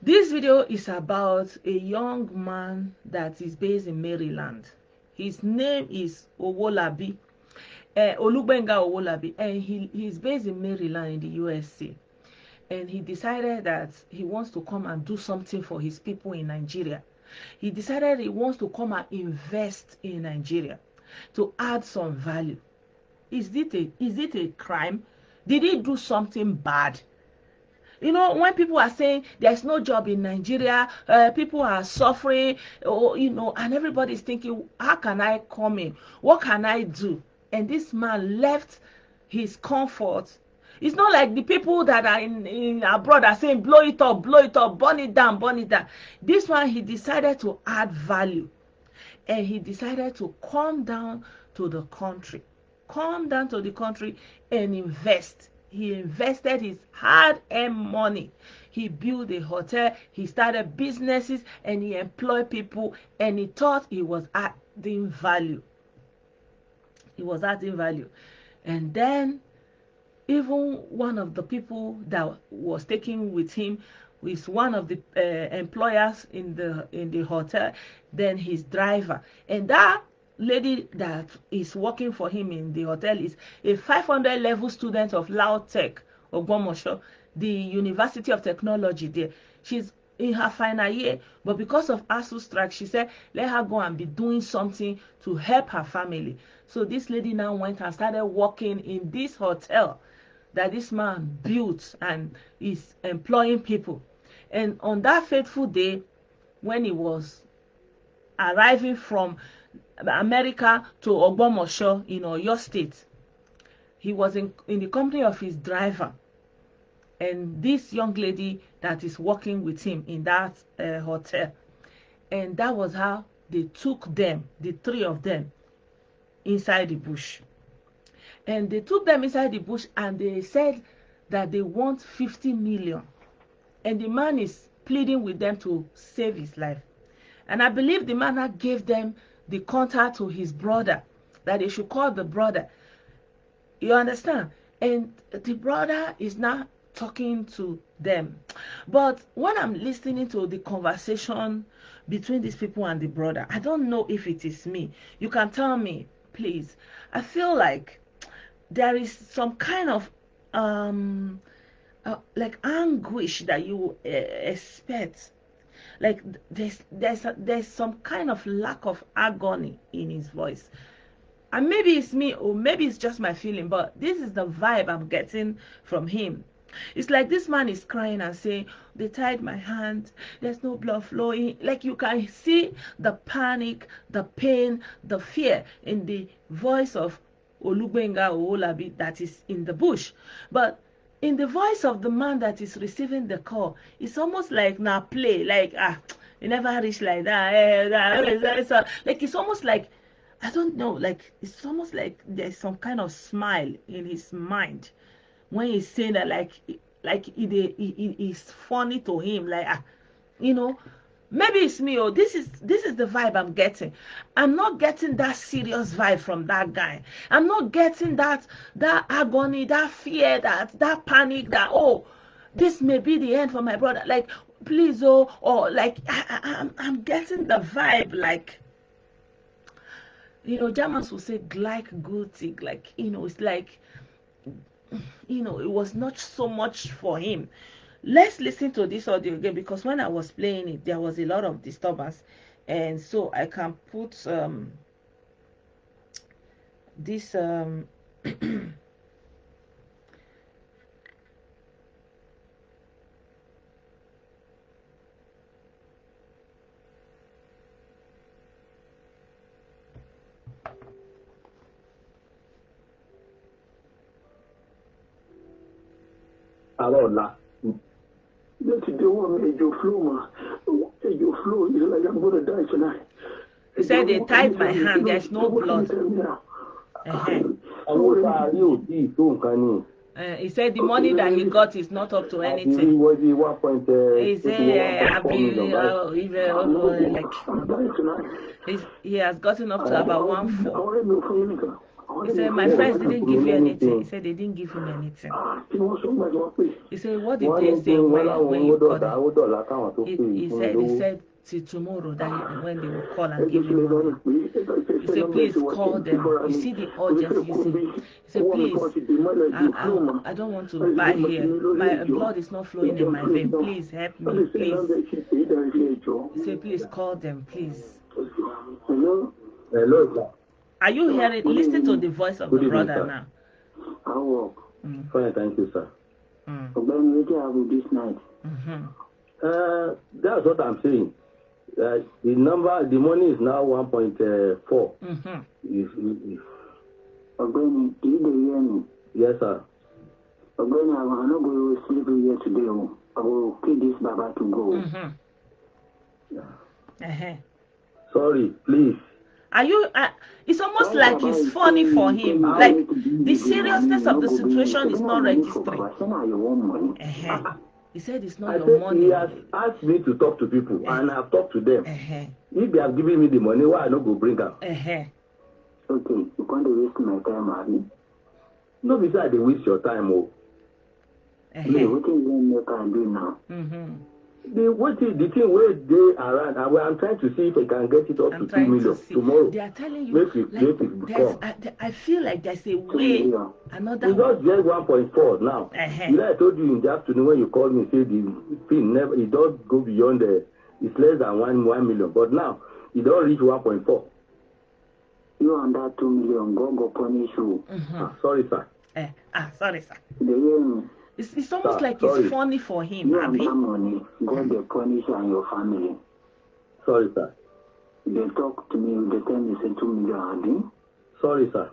This video is about a young man that is based in Maryland. His name is Owolabi, Olugbenga Owolabi, and he's based in Maryland in the USA. And he decided that he wants to come and do something for his people in Nigeria. He decided he wants to come and invest in Nigeria to add some value. Is it a crime? Did he do something bad? You know, when people are saying there's no job in Nigeria, people are suffering, or, and everybody's thinking, how can I come in? What can I do? And this man left his comfort. It's not like the people that are in abroad are saying, blow it up, burn it down, burn it down. This one, he decided to add value. And he decided to come down to the country. Come down to the country and invest. He invested his hard-earned money. He built a hotel, he started businesses, and he employed people, and he thought he was adding value. He was adding value. And then even one of the people that was taking with him is one of the employers in the hotel, then his driver. And that lady that is working for him in the hotel is a 500 level student of Tech, Ogbomosho, the University of Technology there. She's in her final year, but because of ASU strike, she said let her go and be doing something to help her family. So this lady now went and started working in this hotel that this man built and is employing people. And on that fateful day, when he was arriving from America to Ogbomosho in Oyo State, he was in the company of his driver and this young lady that is working with him in that hotel. And that was how they took them, the three of them, inside the bush. And they took them inside the bush and they said that they want 50 million. And the man is pleading with them to save his life. And I believe the man gave them the contact to his brother, that they should call the brother. You understand? And the brother is now talking to them. But when I'm listening to the conversation between these people and the brother, I don't know if it is me. You can tell me, please. I feel like there is some kind of like anguish that you expect. Like there's some kind of lack of agony in his voice. And maybe it's me or maybe it's just my feeling, but this is the vibe I'm getting from him. It's like this man is crying and saying, they tied my hand, there's no blood flowing. Like you can see the panic, the pain, the fear in the voice of Olugbenga Owolabi that is in the bush. But in the voice of the man that is receiving the call, it's almost like now play, like you never reach like that. Like it's almost like, I don't know, like it's almost like there's some kind of smile in his mind when he's saying that, like it is funny to him, like maybe it's me. Oh, this is the vibe I'm getting. I'm not getting that serious vibe from that guy. I'm not getting that agony, that fear, that panic, that this may be the end for my brother. Like, please, or like I'm getting the vibe, like, Germans will say gleichgültig, like, it's like, it was not so much for him. Let's listen to this audio again, because when I was playing it, there was a lot of disturbance, and so I can put this Alola. That the one major flow, major flow is like I'm gonna die tonight. He said they tied my hand, there's no blood. He said the money that he got is not up to anything. He said he has gotten up to about 1.4. He said, my friends didn't give you anything. He said they didn't give him anything. He said, what did they say when you called him? He said till tomorrow that when they will call and give him money. He said, please call them. You see the urgency. He said, please, I don't want to die here. My blood is not flowing in my vein. Please help me, please. He said, please call them, please. Hello? Are you hearing? Listen to the voice of the brother now. I work. Fine, thank you, sir. What do you have this night? That's what I'm saying. The money is now 1.4. Ogbeni, do you hear me? Yes, sir. Ogbeni, I'm not going to sleep here today. I will kill this Baba to go. Sorry, please. Are you? It's almost like it's funny for him. Like the seriousness of the situation is not registering. He said it's not your money. He has asked me to talk to people, and I've talked to them. If they have given me the money, why I not go bring them? Okay, you can't waste my time, Abby. No, besides they waste your time, oh. What you can do now? The thing where they around, I'm trying to see if I can get it up to 2 million tomorrow. They are telling you, I feel like there's a way, another. We just get 1.4 now. You know, I told you in the afternoon when you called me, say the thing never, it does go beyond it's less than 1 million, but now it don't reach 1.4. You on that 2 million, go punish you. Sorry, sir. Sorry, sir. They hear me. It's almost like it's funny for him. You and that money, God they punish you and your family. Sorry, sir. They talk to me, they tell me say 2 million, Abby. Sorry, sir.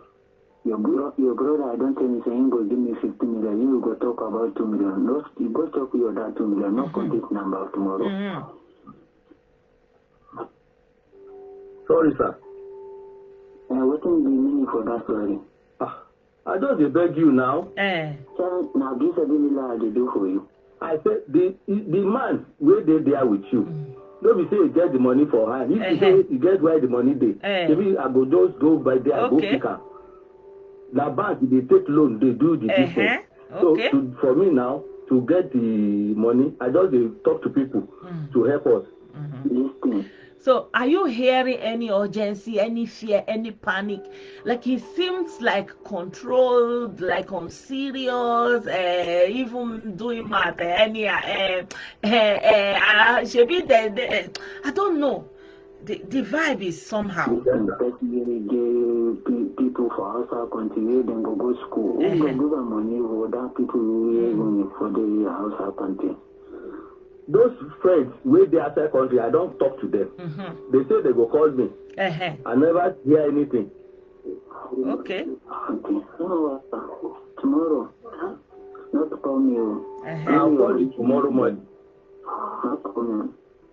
Your brother, I don't tell me saying go give me 50 million. You go talk about 2 million. No, you go talk with your dad 2 million. Not got this number tomorrow. Sorry, sir. What is the meaning for that story? I just beg you now. So now this is the they do for you. I said the man where they there with you. Don't be say you get the money for hand. If you say you get where the money dey, maybe I go just go by there, I go pick am. The bank they take loan, they do the business. So for me now to get the money, I just talk to people to help us. So are you hearing any urgency, any fear, any panic? Like he seems like controlled, like on serious, even doing math, should be I don't know. The vibe is somehow. People for outside country, then go school. Who go give them money for that people for the outside country? Those friends where they outside country, I don't talk to them. They say they go call me. I never hear anything. Okay. Tomorrow, not call me. I'll call you tomorrow morning.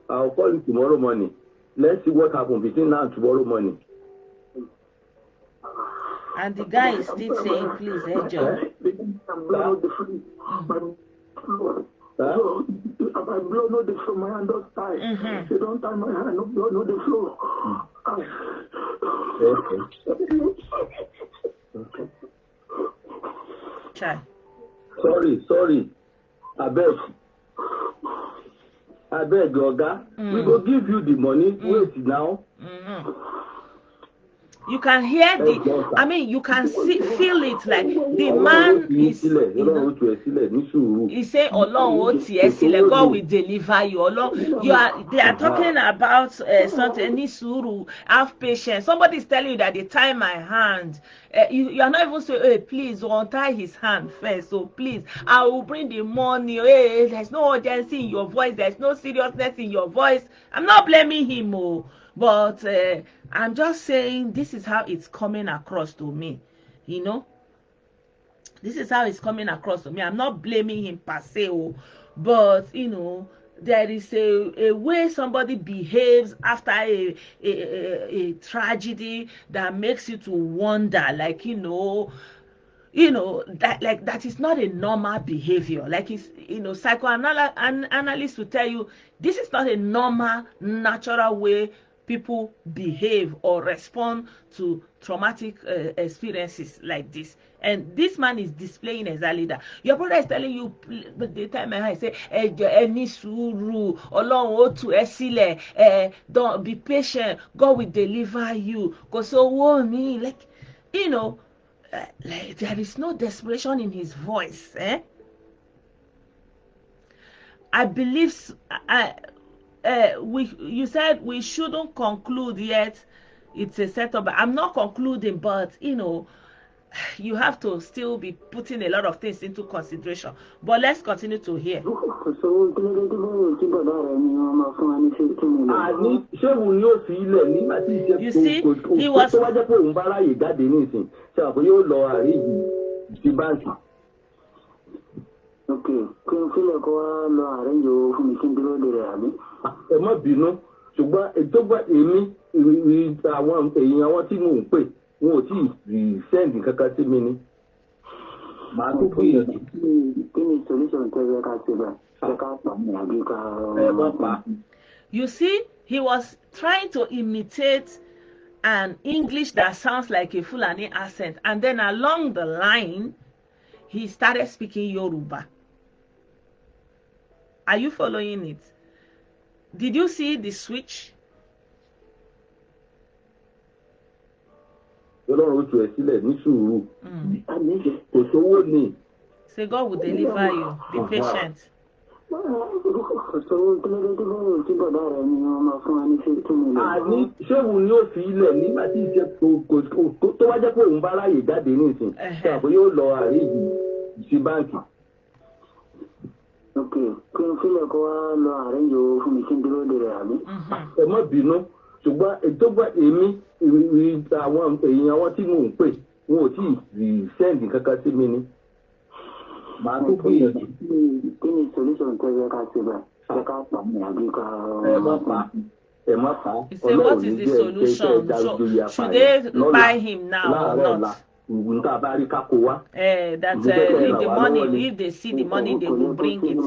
I'll call you tomorrow morning. Let's see what happens between now and tomorrow morning. And the guy is still saying, please, Joe. I blow no the flow, my hand don't tie. They don't tie my hand, no blow no the flow. Sorry. I beg, Oga. We go give you the money. Wait now. You can hear you can feel it like the man is, he say, God will deliver you. They are talking about something, have patience. Somebody is telling you that they tie my hand. You are not even saying, hey, please, untie his hand first. So please, I will bring the money. Hey, there's no urgency in your voice. There's no seriousness in your voice. I'm not blaming him, but I'm just saying this is how it's coming across to me. This is how it's coming across to me. I'm not blaming him per se, but there is a way somebody behaves after a tragedy that makes you to wonder, like that is not a normal behavior. Like psychoanalysts will tell you this is not a normal, natural way people behave or respond to traumatic experiences like this. And this man is displaying exactly that. Your brother is telling you, the time I say, any suru, Ọlọ́run ó tú ẹ sílẹ̀, don't be patient, God will deliver you. Go so me, like, you know, like, there is no desperation in his voice. I believe you said we shouldn't conclude yet. It's a setup. I'm not concluding, but you know, you have to still be putting a lot of things into consideration. But let's continue to hear. You see, he was. Okay, kí feel kó wá lọ arrange owó fún mi kí n dúró de rẹ̀ àbí. Ẹ má bínú, ṣùgbọ́n ètò gbà èmi àwọn èèyàn àwọn tí mò ń pè wọn ò tí ì send kankan sí mi ni. Màá tó gbìyànjú. Kí ni solution tẹ́lẹ̀ ká ṣe bá ṣe ká pa ní àbí ká. Ẹ má pa. You see, he was trying to imitate an English that sounds like a Fulani accent, and then along the line, he started speaking Yoruba. Are you following it? Did you see the switch? Say God will deliver you. Be patient. Okay, kí n feel kó wá lọ arrange owó fún mi kí n dúró de rẹ̀ àbí. Ẹ má bínú, ṣùgbọ́n ètò gbà èmi àwọn èèyàn àwọn tí mò ń pè wọn ò tí ì send kankan sí mi ni. Màá tó gbìyànjú. Kí ni solution tẹ́lẹ̀ ká ṣe bá ṣe ká pa ní àbí ká. Ẹ má pa. Ẹ má pa. He said, what is the solution? So, should they buy him now or not? That the money, if they see the money, they will bring it.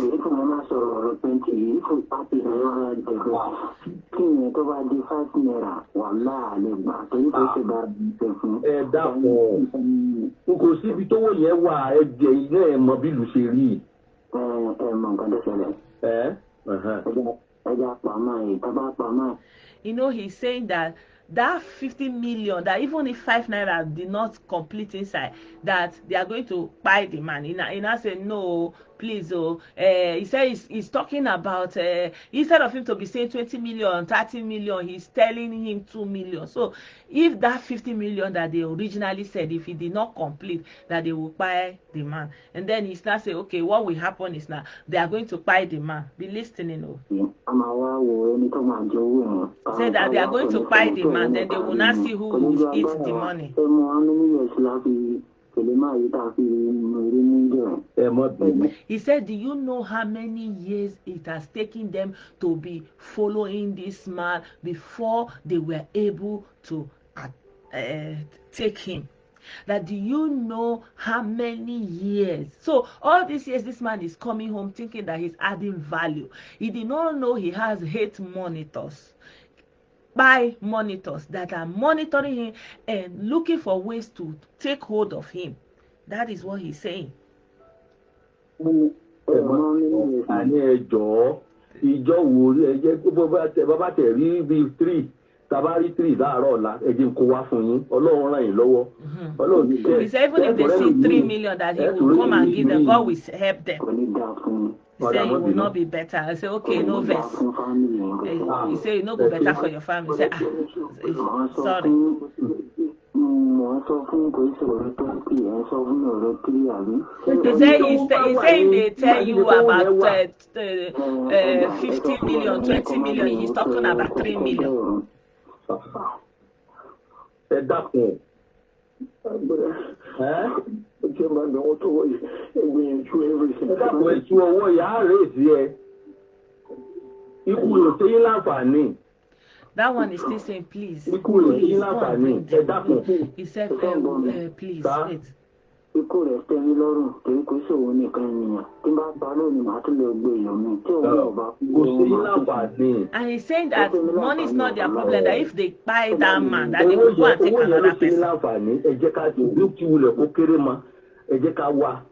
You know, he's saying that 50 million, that even if 5 naira did not complete inside, that they are going to buy the man. He now said, no, please. He said he's talking about, instead of him to be saying 20 million, 30 million, he's telling him 2 million. So if that 50 million that they originally said, if he did not complete, that they will buy the man. And then he's now saying, okay, what will happen is now they are going to buy the man. Be listening. Say that they are going to buy the man, then they will not see who will eat the money. He said, do you know how many years it has taken them to be following this man before they were able to take him? That do you know how many years? So all these years this man is coming home thinking that he's adding value. He did not know he has 8 monitors, by monitors that are monitoring him and looking for ways to take hold of him. That is what he's saying. Tabari 3 láàárọ̀ ọ̀la ẹ̀jẹ̀ kó wá fún yín Ọlọ́run ràn yín lọ́wọ́. He said even if they see 3 million that he will come and give them, God will help them. He said it will not be better. I say okay, no vex. He said it no go better for your family. He said sorry. He said he's saying they tell you about 50 million, 20 million. He's talking about 3 million. That one is still saying, please. He said, please, wait. ikú rẹ̀ tẹ́ mi lọ́rùn torí kò sóòwò nìkan ènìyàn tí bá pa lónìí màá tún lọ gbé èèyàn mi tí òun náà bá kú. And he's saying that money is not their problem, that if they buy that man, that they will go and take another person. Ẹ jẹ́ ká ti bí tí wulẹ̀ kó kéré mọ́, ẹ jẹ́ ká wá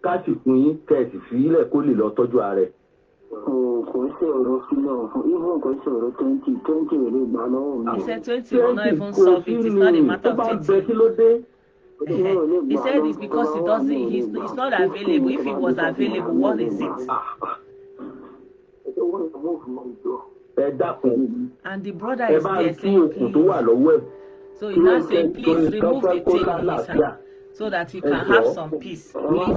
ká sì fún yín kẹ́ẹ̀sì fi ilẹ̀ kó lè lọ tọ́jú ààrẹ. Kò sí ọ̀rọ̀ sílẹ̀ fún even kò sí ọ̀rọ̀ 20 ò lè gbà lọ́wọ́ mi. He said 20 will not even solve it. It's not a matter of 20. He said it's because he doesn't. He's not available. If he was available, what is it? And the brother is there saying, please. So he's not saying, please remove the thing in his hand so that he can have some peace. Please.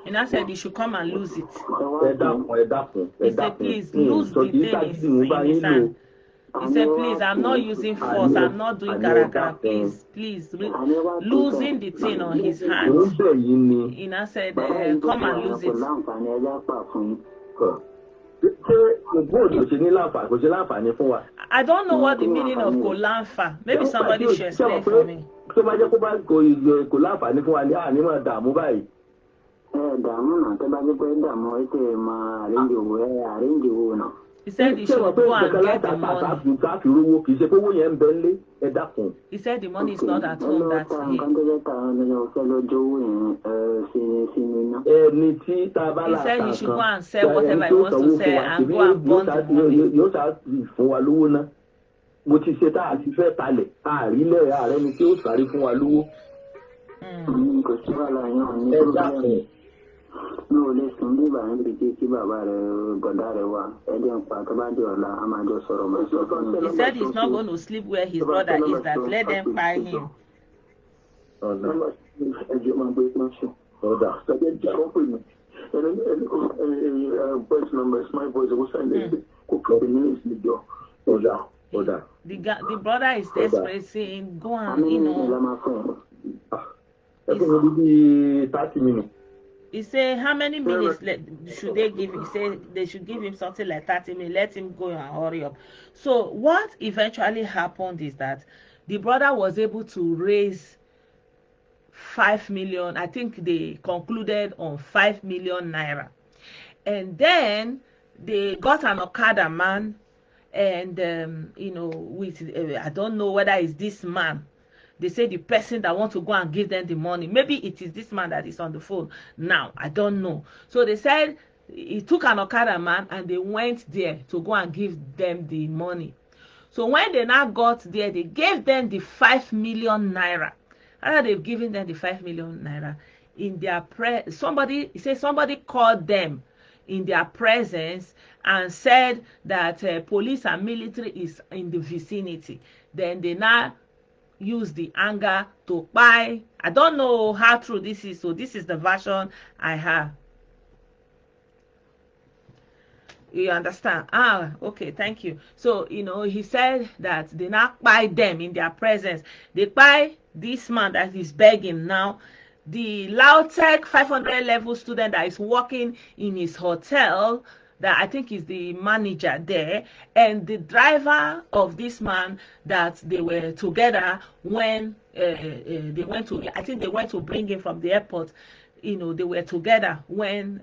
And I said he should come and lose it. He said, please lose the thing in his hand. He said, please, I'm not using force. I'm not doing karakara. Please, losing the thing on his hand. And I said, come and lose it. I don't know what the meaning of kolanfa. Maybe somebody should explain for me. He said he should go and get the money. He said the money is not at home that he said he should go and sell whatever he wants to sell and go and burn the money. No, listen, leave and be He said he's not going to sleep where his brother is, that let them buy him. The brother is desperate, saying, go on, you know. 30 minutes. He said, how many minutes should they give him? He said they should give him something like 30 minutes. Let him go and hurry up. So what eventually happened is that the brother was able to raise 5 million. I think they concluded on 5 million naira. And then they got an Okada man. And, you know, with I don't know whether it's this man. They say the person that wants to go and give them the money. Maybe it is this man that is on the phone now. I don't know. So they said he took an Okada man and they went there to go and give them the money. So when they now got there, they gave them the 5 million naira. After they've given them the 5 million naira, in their somebody called them in their presence and said that police and military is in the vicinity. Then they now use the anger to buy. I don't know how true this is, so this is the version I have. You understand? Okay, thank you. So, you know, he said that they now buy them in their presence. They buy this man that is begging now, the Lautech 500 level student that is working in his hotel, that I think is the manager there, and the driver of this man that they were together when they went to, I think they went to bring him from the airport. You know, they were together when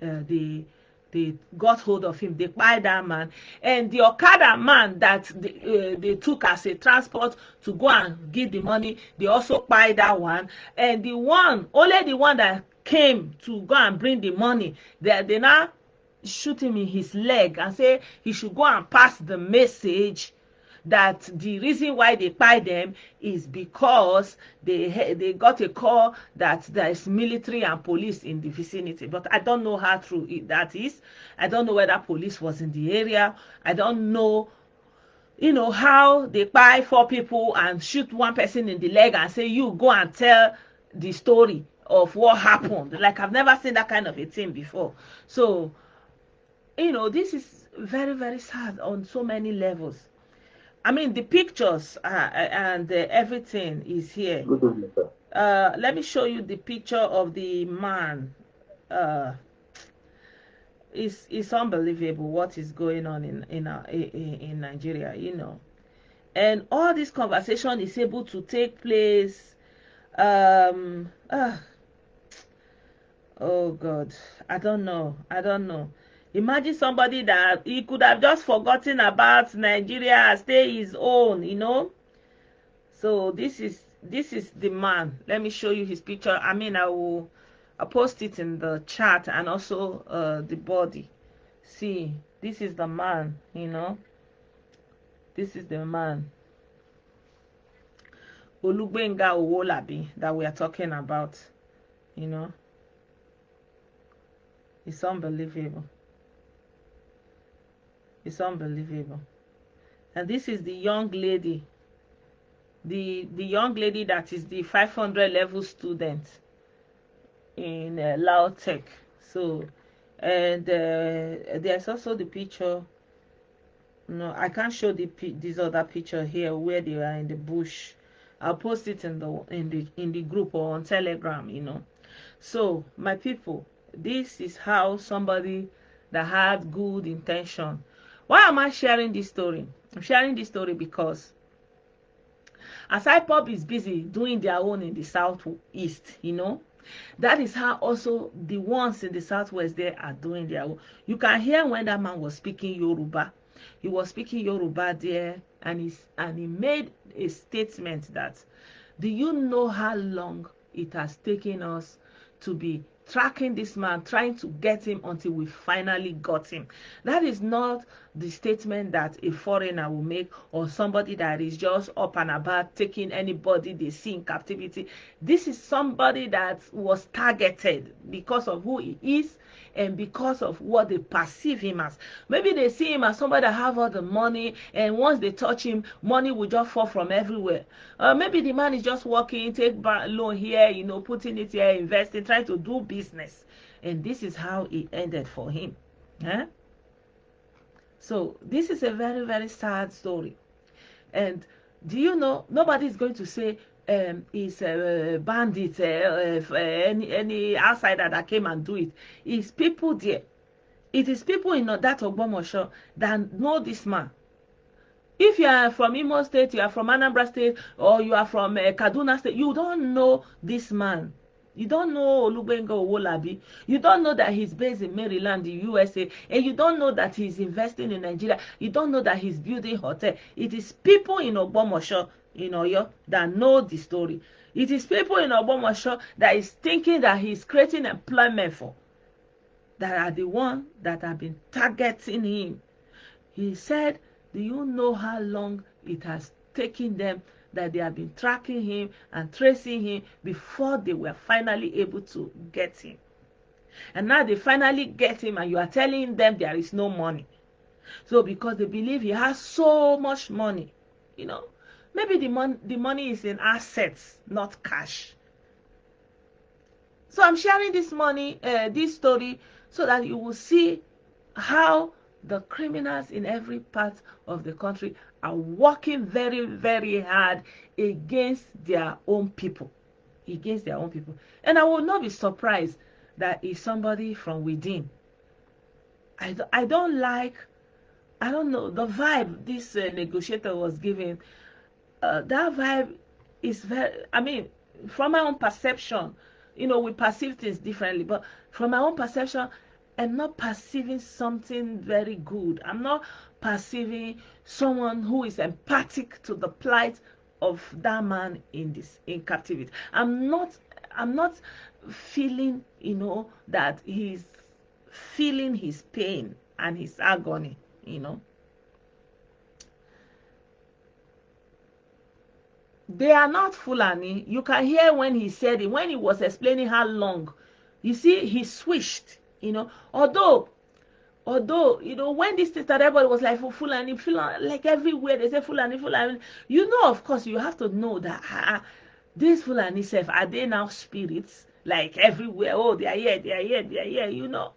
they got hold of him. They buy that man, and the Okada man that they took as a transport to go and give the money, they also buy that one. And only the one that came to go and bring the money, they now shoot him in his leg and say he should go and pass the message that the reason why they buy them is because they got a call that there is military and police in the vicinity. But I don't know how true that is. I don't know whether police was in the area. I don't know, you know, how they buy 4 people and shoot one person in the leg and say, you go and tell the story of what happened. Like, I've never seen that kind of a thing before. So, you know, this is very, very sad on so many levels. I mean, the pictures and everything is here. Let me show you the picture of the man. It's unbelievable what is going on in Nigeria, you know. And all this conversation is able to take place. Oh God, I don't know. Imagine somebody that he could have just forgotten about Nigeria and stay his own, So this is the man. Let me show you his picture. I mean, I'll post it in the chat, and also the body. See, this is the man, This is the man. Olugbenga Owolabi that we are talking about, It's unbelievable. It's unbelievable. And this is the young lady. The young lady that is the 500 level student in Lautech. So, and there's also the picture. No, I can't show this other picture here where they are in the bush. I'll post it in the group or on Telegram. So, my people, this is how somebody that had good intention. Why am I sharing this story? I'm sharing this story because as IPOB is busy doing their own in the southeast, that is how also the ones in the southwest there are doing their own. You can hear when that man was speaking Yoruba. He was speaking Yoruba there, and he made a statement that, do you know how long it has taken us to be tracking this man, trying to get him until we finally got him? That is not the statement that a foreigner will make, or somebody that is just up and about taking anybody they see in captivity. This is somebody that was targeted because of who he is and because of what they perceive him as. Maybe they see him as somebody that have all the money, and once they touch him, money will just fall from everywhere. Maybe the man is just working, take loan here, putting it here, investing, trying to do business. And this is how it ended for him. So this is a very, very sad story. And do you know, nobody is going to say it's a bandit, any outsider that came and do it. It's people there. It is people in that Ogbomosho that know this man. If you are from Imo State, you are from Anambra State, or you are from Kaduna State, you don't know this man. You don't know Olugbenga Owolabi. You don't know that he's based in Maryland, the USA, and you don't know that he's investing in Nigeria. You don't know that he's building hotel. It is people in Ogbomosho, in Oyo, that know the story. It is people in Ogbomosho that is thinking that he's creating employment for, that are the ones that have been targeting him. He said, do you know how long it has taken them that they have been tracking him and tracing him before they were finally able to get him? And now they finally get him, and you are telling them there is no money. So because they believe he has so much money, maybe the money is in assets, not cash. So I'm sharing this story, so that you will see how the criminals in every part of the country are working very, very hard against their own people. And I will not be surprised that it's somebody from within. I don't know, the vibe this negotiator was giving. That vibe is from my own perception, we perceive things differently, but from my own perception, I'm not perceiving something very good. I'm not perceiving someone who is empathic to the plight of that man in captivity. I'm not feeling, that he's feeling his pain and his agony, They are not Fulani. You can hear when he said it, when he was explaining how long. You see, he switched, although, when this thing started, everybody was like, for Fulani, like everywhere, they say Fulani. Of course, you have to know that these Fulani self, are they now spirits? Like everywhere, oh, they are here.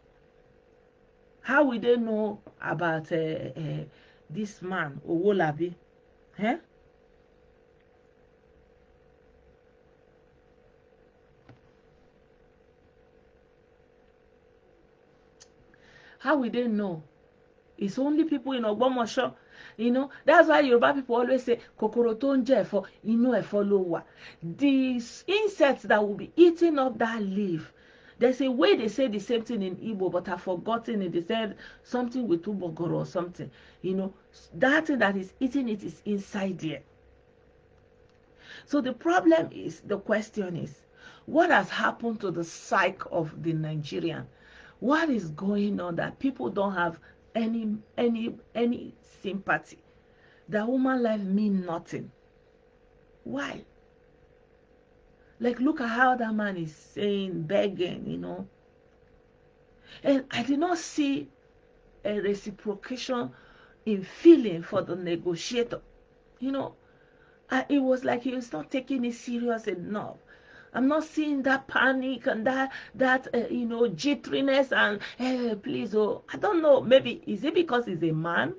How will they know about this man, Owolabi? How will they know? It's only people in Ogbomosho. You know, that's why Yoruba people always say, kokoro to nje efo, inu efo lo wa. These insects that will be eating up that leaf. There's a way they say the same thing in Igbo, but I've forgotten it. They said something with ubogoro or something. You know, that thing that is eating it is inside there. So the problem is, the question is, what has happened to the psyche of the Nigerian? What is going on that people don't have any sympathy? That woman life mean nothing. Why? Like, look at how that man is saying, begging, you know. And I did not see a reciprocation in feeling for the negotiator. You know, it was like he was not taking it serious enough. I'm not seeing that panic and that you know, jitteriness and please, oh, I don't know. Maybe is it because he's a man?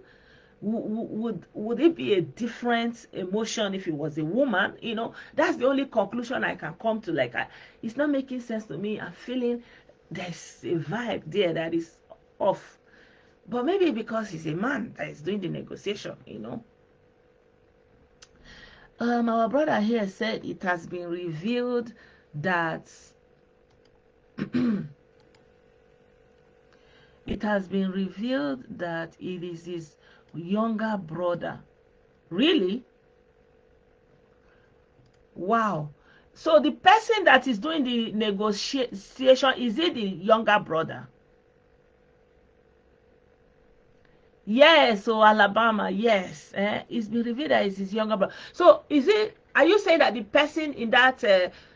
Would it be a different emotion if it was a woman? You know, that's the only conclusion I can come to. Like, it's not making sense to me. I'm feeling there's a vibe there that is off. But maybe because he's a man that is doing the negotiation, you know. Our brother here said it has been revealed that it has been revealed that it is his younger brother. Really? Wow. So the person that is doing the negotiation, is it the younger brother? Yes, so Alabama, yes. It's been revealed that it's his younger brother. So is it, are you saying that the person in that,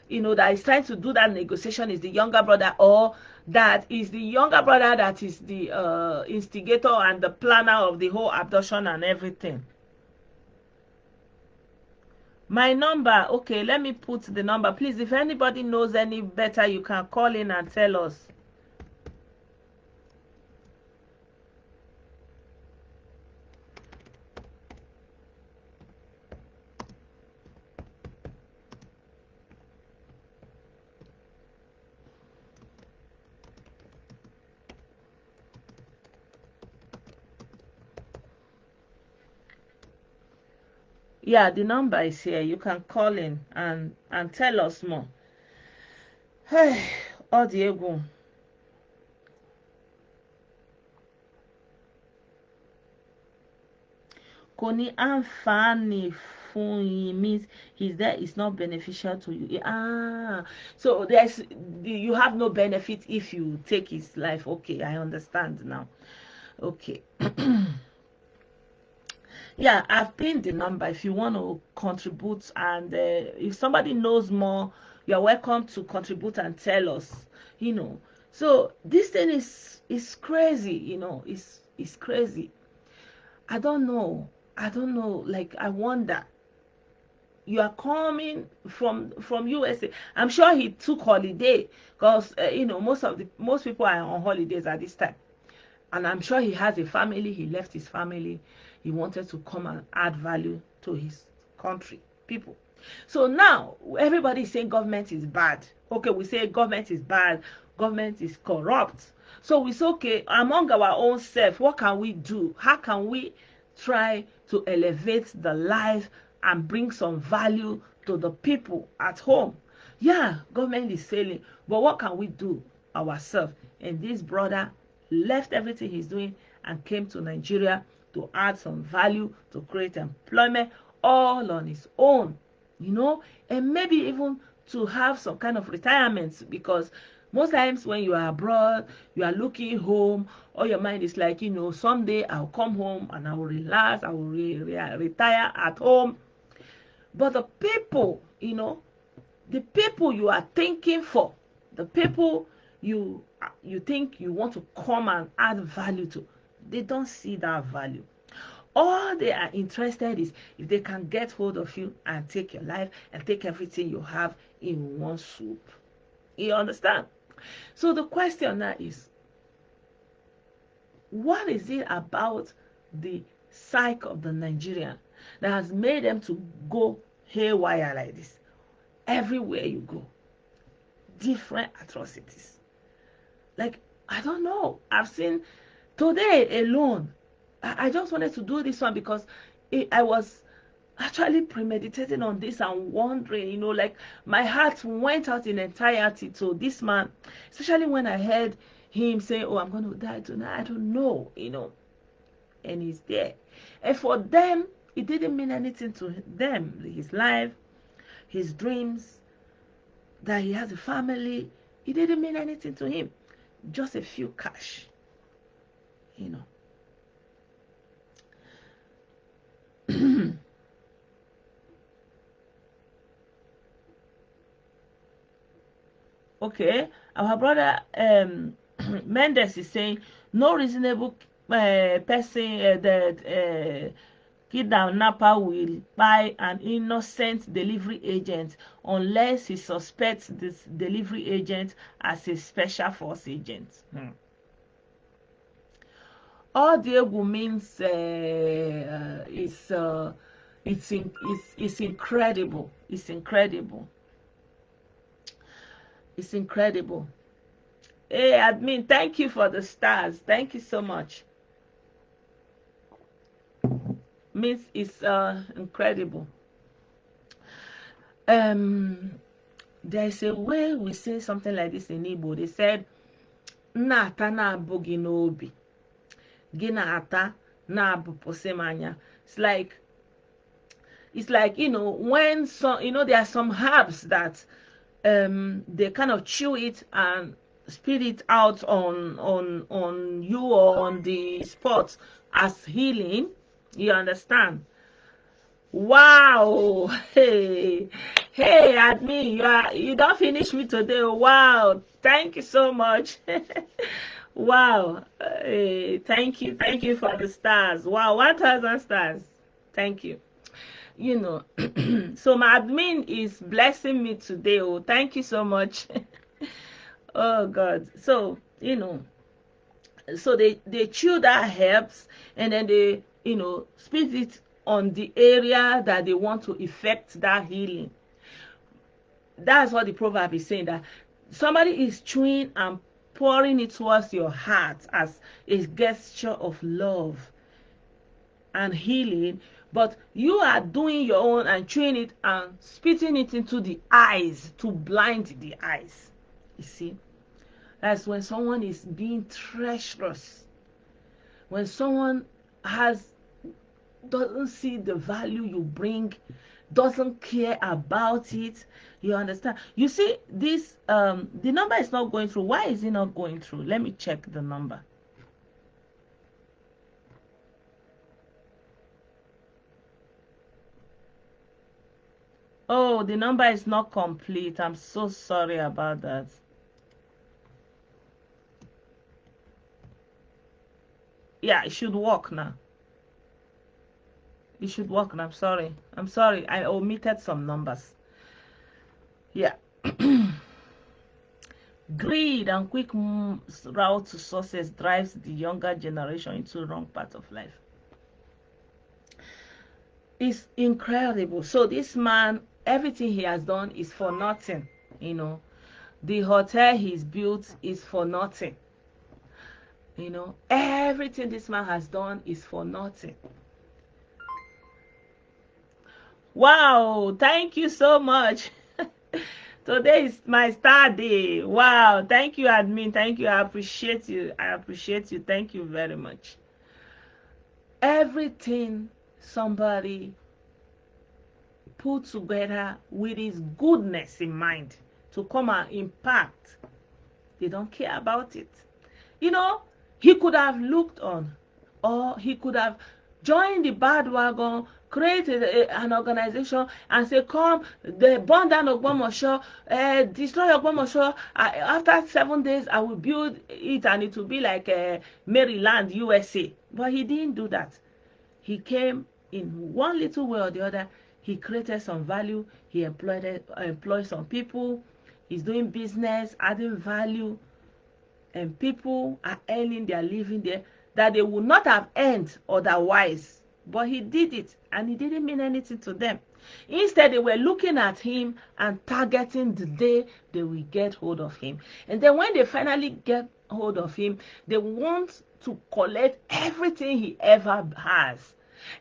you know, that is trying to do that negotiation is the younger brother, or that is the younger brother that is the instigator and the planner of the whole abduction and everything? My number, okay, let me put the number. Please, if anybody knows any better, you can call in and tell us. Yeah, the number is here. You can call in and tell us more. Hey, all Diego. Koni Anfani Funi means his death is not beneficial to you. So you have no benefit if you take his life. Okay, I understand now. Okay. Yeah, I've pinned the number if you want to contribute, and if somebody knows more, you're welcome to contribute and tell us, you know. So this thing is crazy, you know. It's crazy. I don't know, like, I wonder. You are coming from USA. I'm sure he took holiday, because you know, most people are on holidays at this time. And I'm sure he has a family. He left his family. He wanted to come and add value to his country, people. So now everybody is saying government is bad. Okay, we say government is bad. Government is corrupt. So we say, okay, among our own self, what can we do? How can we try to elevate the life and bring some value to the people at home? Yeah, government is failing, but what can we do ourselves? And this brother left everything he's doing and came to Nigeria to add some value, to create employment, all on his own, you know, and maybe even to have some kind of retirement, because most times when you are abroad, you are looking home, all your mind is like, you know, someday I'll come home and I will relax, I will retire at home. But the people, you know, the people you are thinking for, the people you think you want to come and add value to, they don't see that value. All they are interested is if they can get hold of you and take your life and take everything you have in one swoop. You understand? So the question now is, what is it about the psyche of the Nigerian that has made them to go haywire like this? Everywhere you go, different atrocities. Like, I don't know. I've seen today alone, I just wanted to do this one because I was actually premeditating on this and wondering, like my heart went out in entirety to this man, especially when I heard him say, oh, I'm going to die tonight. I don't know, and he's there. And for them, it didn't mean anything to them. His life, his dreams, that he has a family, it didn't mean anything to him. Just a few cash, Okay, our brother Mendes is saying no reasonable person that kidnapper will buy an innocent delivery agent unless he suspects this delivery agent as a special force agent. All Diego means it's incredible. It's incredible. It's incredible. Hey, admin, thank you for the stars. Thank you so much. Means it's incredible. There's a way we say something like this in Igbo. They said, "Nata na abugi n'obi, gina ata na abuposemanya." It's like when there are some herbs that they kind of chew it and spit it out on you or on the spot as healing. You understand? Wow. Hey admin, you don't finish me today. Wow, thank you so much. Wow. Thank you for the stars. Wow, 1,000 stars. Thank you. So my admin is blessing me today. Oh, thank you so much. Oh God. So so they chew that herbs and then they spit it on the area that they want to effect that healing. That's what the proverb is saying, that somebody is chewing and pouring it towards your heart as a gesture of love and healing, but you are doing your own and chewing it and spitting it into the eyes to blind the eyes. You see, that's when someone is being treacherous, when someone doesn't see the value you bring, doesn't care about it. You understand? You see, this the number is not going through. Why is it not going through? Let me check the number. Oh, the number is not complete. I'm so sorry about that. Yeah, it should work now. It should work now. I'm sorry. I omitted some numbers. Yeah. Greed and quick route to success drives the younger generation into the wrong path of life. It's incredible. So this man, everything he has done is for nothing. The hotel he's built is for nothing. Everything this man has done is for nothing. Wow, thank you so much. Today is my star day. Wow, thank you, admin. Thank you. I appreciate you. Thank you very much. Everything somebody put together with his goodness in mind to come and impact, they don't care about it. He could have looked on, or he could have joined the bandwagon, created an organization and say, come, they burn down Ogbomosho, destroy Ogbomosho. After 7 days, I will build it and it will be like Maryland, USA. But he didn't do that. He came in one little way or the other. He created some value. He employed some people. He's doing business, adding value. And people are earning their living there that they would not have earned otherwise But he did it, and it didn't mean anything to them. Instead, they were looking at him and targeting the day they will get hold of him. And then when they finally get hold of him, they want to collect everything he ever has.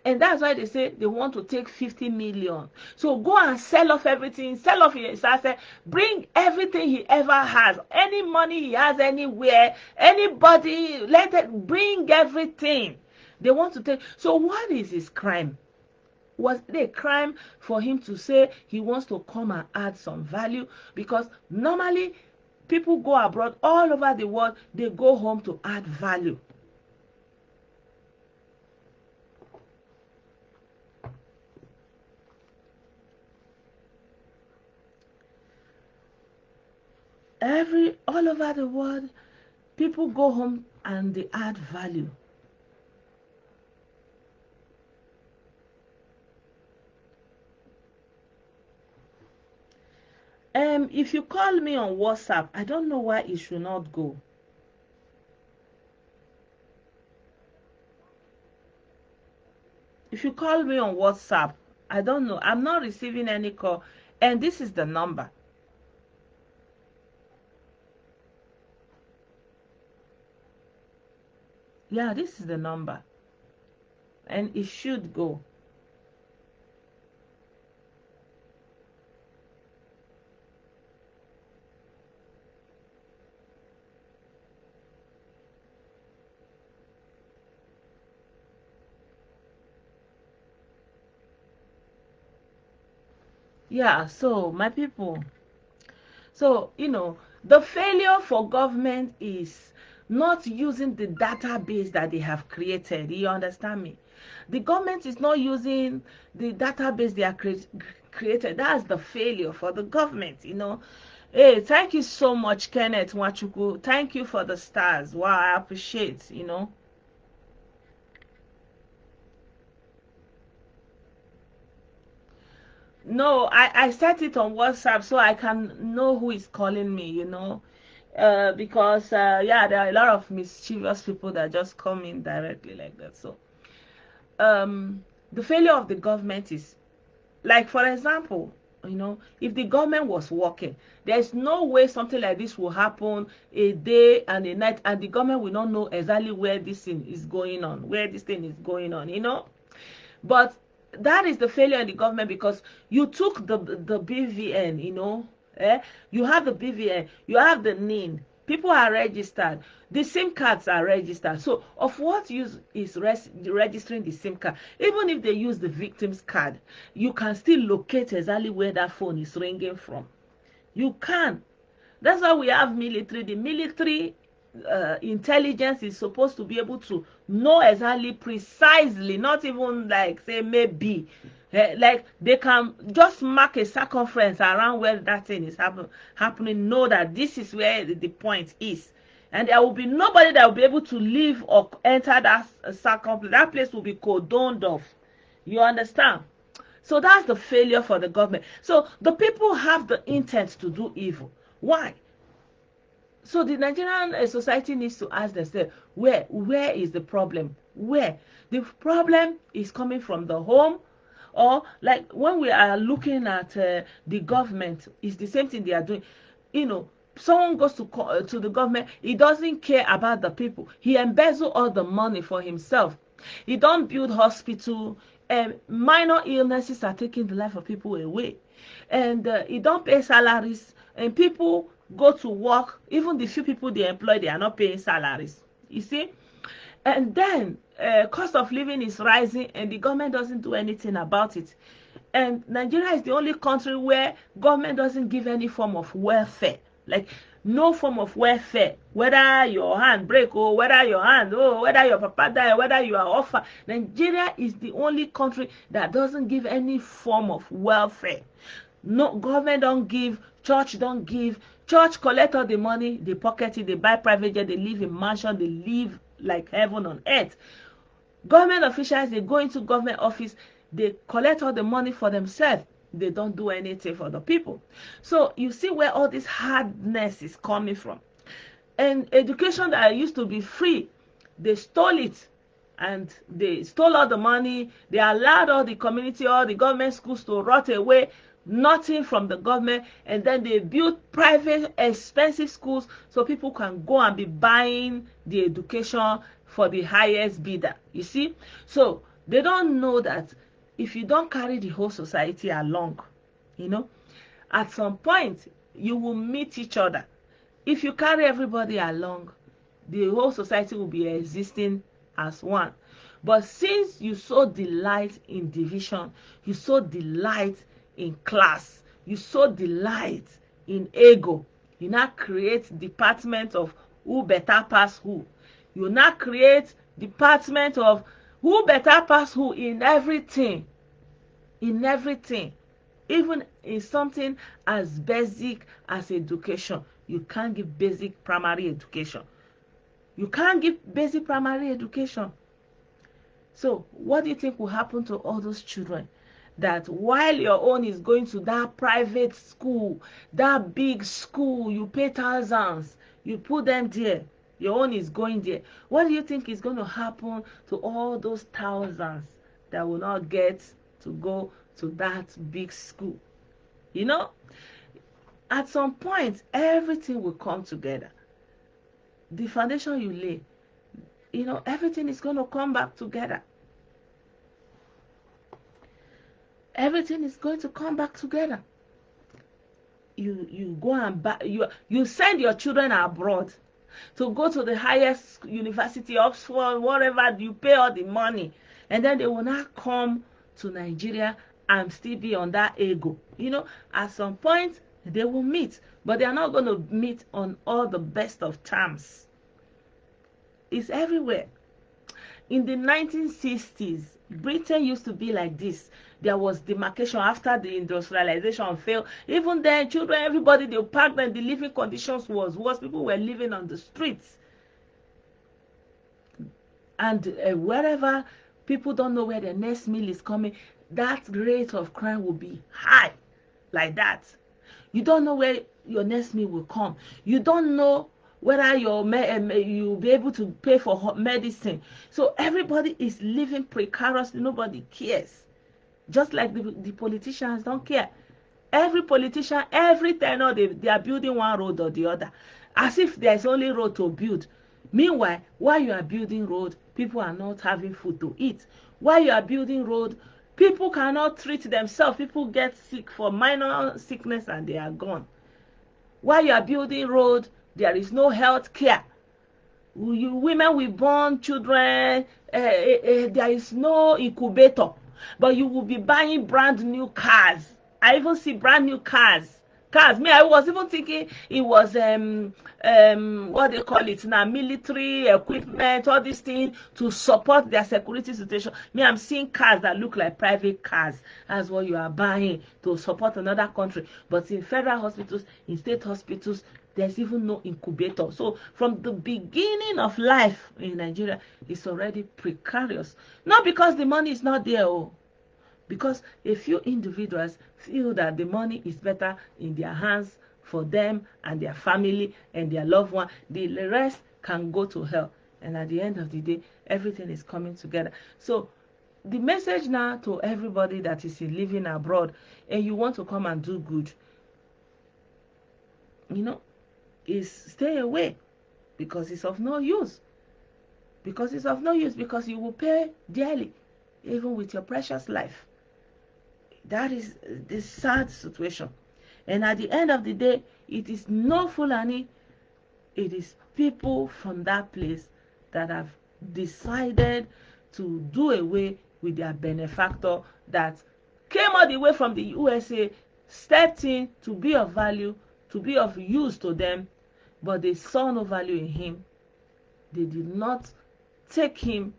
And that's why they say they want to take 50 million. So go and sell off everything, sell off his asset, bring everything he ever has, any money he has anywhere, anybody, let it bring everything. They want to take. So what is his crime? Was it a crime for him to say he wants to come and add some value? Because normally people go abroad all over the world, they go home to add value. All over the world, people go home and they add value. If you call me on WhatsApp, I don't know why it should not go. If you call me on WhatsApp, I don't know. I'm not receiving any call, and this is the number. Yeah, this is the number, and it should go. Yeah, so my people, so the failure for government is not using the database that they have created. You understand me? The government is not using the database they are created. That's the failure for the government. Hey, thank you so much, Kenneth Wachuku. Thank you for the stars. Wow, I appreciate. No, I set it on WhatsApp so I can know who is calling me, because yeah, there are a lot of mischievous people that just come in directly like that. So the failure of the government is, like, for example, if the government was working, there's no way something like this will happen a day and a night and the government will not know exactly where this thing is going on, but that is the failure in the government, because you took the BVN, you have the BVN, you have the NIN, people are registered, the SIM cards are registered. So of what use is registering the SIM card? Even if they use the victim's card, you can still locate exactly where that phone is ringing from. You can. That's why we have military. The military intelligence is supposed to be able to know exactly, precisely, not even like say maybe, like they can just mark a circumference around where that thing is happening, know that this is where the point is, and there will be nobody that will be able to leave or enter that circumference. That place will be cordoned off. You understand? So that's the failure for the government. So the people have the intent to do evil. Why? So the Nigerian society needs to ask themselves, where is the problem? Where? The problem is coming from the home, or like when we are looking at the government, it's the same thing they are doing. Someone goes to the government, he doesn't care about the people. He embezzles all the money for himself. He don't build hospital, and minor illnesses are taking the life of people away. And he don't pay salaries, and people go to work. Even the few people they employ, they are not paying salaries. You see? And then cost of living is rising, and the government doesn't do anything about it. And Nigeria is the only country where government doesn't give any form of welfare. Like, no form of welfare, whether your hand break, or whether your papa die, whether you are orphan. Nigeria is the only country that doesn't give any form of welfare. No, government don't give, church don't give. Church collect all the money, they pocket it, they buy private jet, they live in mansion, they live like heaven on earth. Government officials, they go into government office, they collect all the money for themselves. They don't do anything for the people. So you see where all this hardness is coming from. And education that used to be free, they stole it. and they stole all the money. They allowed all the community, all the government schools to rot away, nothing from the government, and then they built private expensive schools so people can go and be buying the education for the highest bidder. You see, so they don't know that if you don't carry the whole society along, you know, at some point you will meet each other. If you carry everybody along, the whole society will be existing as one. But since you so delight in division, you so delight in class, you so delight in ego, you now create department of who better pass who. You now create department of who better pass who in everything. In everything. Even in something as basic as education. You can't give basic primary education. You can't give basic primary education. So what do you think will happen to all those children? That while your own is going to that private school, that big school, you pay thousands, you put them there, your own is going there. What do you think is going to happen to all those thousands that will not get to go to that big school? You know, at some point, everything will come together. The foundation you lay, you know, everything is going to come back together. Everything is going to come back together. You go and buy, you send your children abroad to go to the highest university, Oxford, whatever, you pay all the money, and then they will not come to Nigeria and still be on that ego. You know, at some point they will meet, but they are not going to meet on all the best of terms. It's everywhere. In the 1960s, Britain used to be like this. There was demarcation after the industrialization failed. Even then, children, everybody, they packed them. The living conditions was worse. People were living on the streets. And wherever people don't know where their next meal is coming, that rate of crime will be high like that. You don't know where your next meal will come. You don't know whether you'll be able to pay for medicine. So everybody is living precariously. Nobody cares. Just like the politicians don't care. Every politician, every tenor, they are building one road or the other, as if there's only road to build. Meanwhile, while you are building road, people are not having food to eat. While you are building road, people cannot treat themselves. People get sick for minor sickness and they are gone. While you are building road, there is no health care. Women will born children. There is no incubator. But you will be buying brand new cars. I even see brand new cars. Me, I was even thinking it was what they call it now, military equipment, all these things to support their security situation. Me, I'm seeing cars that look like private cars. That's what you are buying to support another country. But in federal hospitals, in state hospitals, there's even no incubator. So from the beginning of life in Nigeria, it's already precarious. Not because the money is not there, because a few individuals feel that the money is better in their hands for them and their family and their loved one. The rest can go to hell. And at the end of the day, everything is coming together. So the message now to everybody that is living abroad and you want to come and do good, you know, is stay away, because it's of no use. Because it's of no use, because you will pay dearly, even with your precious life. That is the sad situation. And at the end of the day, it is no Fulani, it is people from that place that have decided to do away with their benefactor that came all the way from the USA, stepped in to be of value, to be of use to them, but they saw no value in him. They did not take him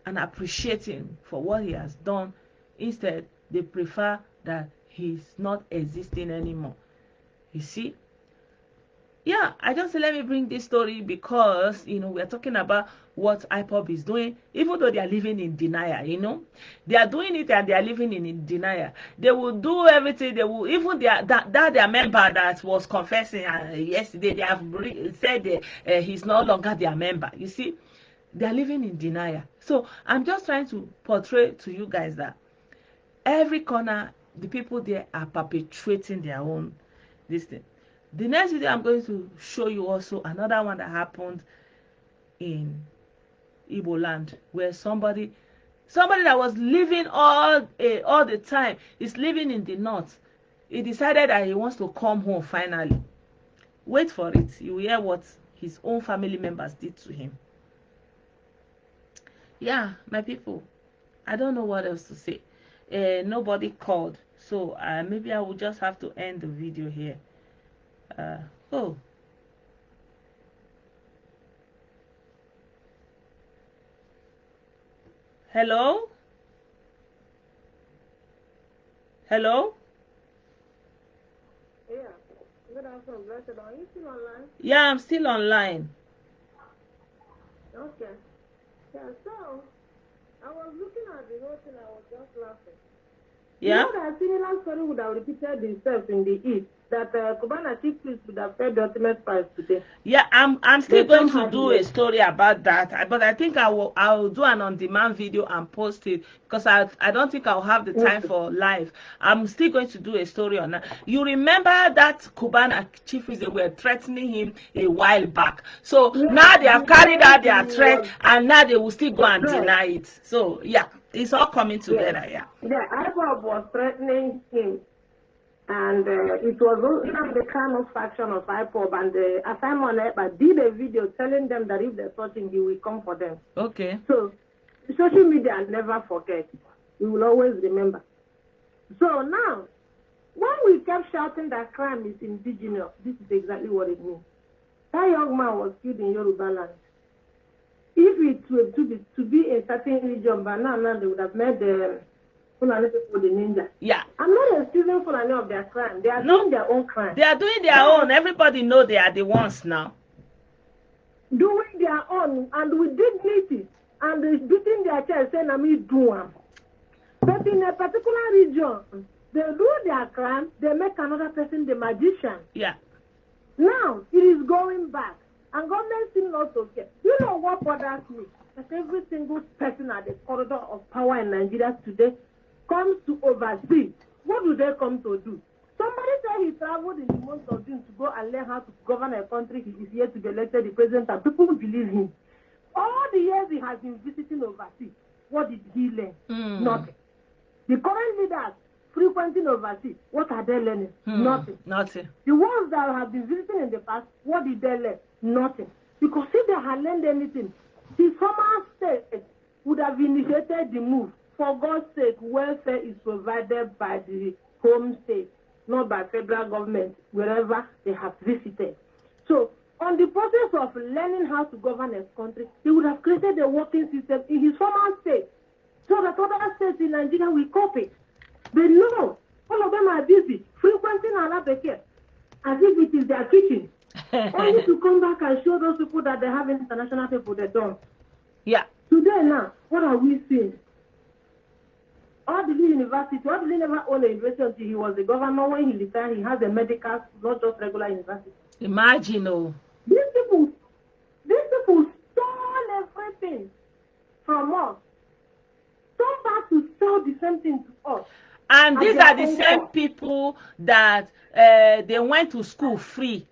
and appreciate him for what he has done. Instead, they prefer that he's not existing anymore. You see? Yeah, I just let me bring this story because, you know, we're talking about what IPOB is doing, even though they are living in denial, you know. They are doing it and they are living in denial. They will do everything. They will, even their member that was confessing yesterday, they have said he's no longer their member. You see? They are living in denial. So I'm just trying to portray to you guys that every corner, the people there are perpetrating their own this thing. The next video I'm going to show you also another one that happened in Igbo land, where somebody that was living all the time is living in the north. He decided that he wants to come home finally. Wait for it. You will hear what his own family members did to him. Yeah, my people, I don't know what else to say. Nobody called, so maybe I will just have to end the video here. Oh, hello, hello. Yeah, good afternoon, Blessedom. Are you still online? Yeah, I'm still online. Okay. Yeah, so I was looking at the whole thing, I was just laughing. Yeah. You know that similar story would have repeated itself in the East, that Kubana chief priest would have paid the ultimate price today. Yeah, I'm still going to do a story about that, but I think I'll do an on-demand video and post it, because I don't think I'll have the time for live. I'm still going to do a story on that. You remember that Cubana chief priest, they were threatening him a while back. So now they have carried out their threat, and now they will still go and deny it. So yeah, it's all coming together. Yeah. Yeah, IPOB was threatening him. And it was the kind of faction of IPOB, and Simon Ekpa did a video telling them that if they're searching, he will come for them. Okay. So social media never forget. We will always remember. So now, when we kept shouting that crime is indigenous, this is exactly what it means. That young man was killed in Yoruba land. If it were to be a certain region, by now they would have made the Fulani people the ninja. Yeah. I'm not excusing Fulani of their crime. They are doing their own crime. They are doing their own. Everybody know they are the ones now. Doing their own and with dignity, and beating their chest saying, "I'm do them." But in a particular region, they do their crime, they make another person the magician. Yeah. Now it is going back, and government still not okay. You know what bothers me? That every single person at the corridor of power in Nigeria today comes to oversee. What do they come to do? Somebody said he traveled in the month of June to go and learn how to govern a country. He is here to be elected the president, and people believe him. All the years he has been visiting overseas, what did he learn? Nothing. The current leaders frequenting overseas, what are they learning? Nothing. Nothing. The ones that have been visiting in the past, what did they learn? Nothing. Because if they had learned anything, the former state would have initiated the move. For God's sake, welfare is provided by the home state, not by federal government, wherever they have visited. So, on the process of learning how to govern a country, he would have created a working system in his former state, so that other states in Nigeria will copy. They know all of them are busy frequenting Alabeke as if it is their kitchen. Only to come back and show those people that they have international people they don't. Yeah. Today now, what are we seeing? All the university, all the never owned a university until he was the governor. When he retired, he has a medical, not just regular university. Imagine, oh. These people stole everything from us. Come back to sell the same thing to us. And these are the same people that they went to school free.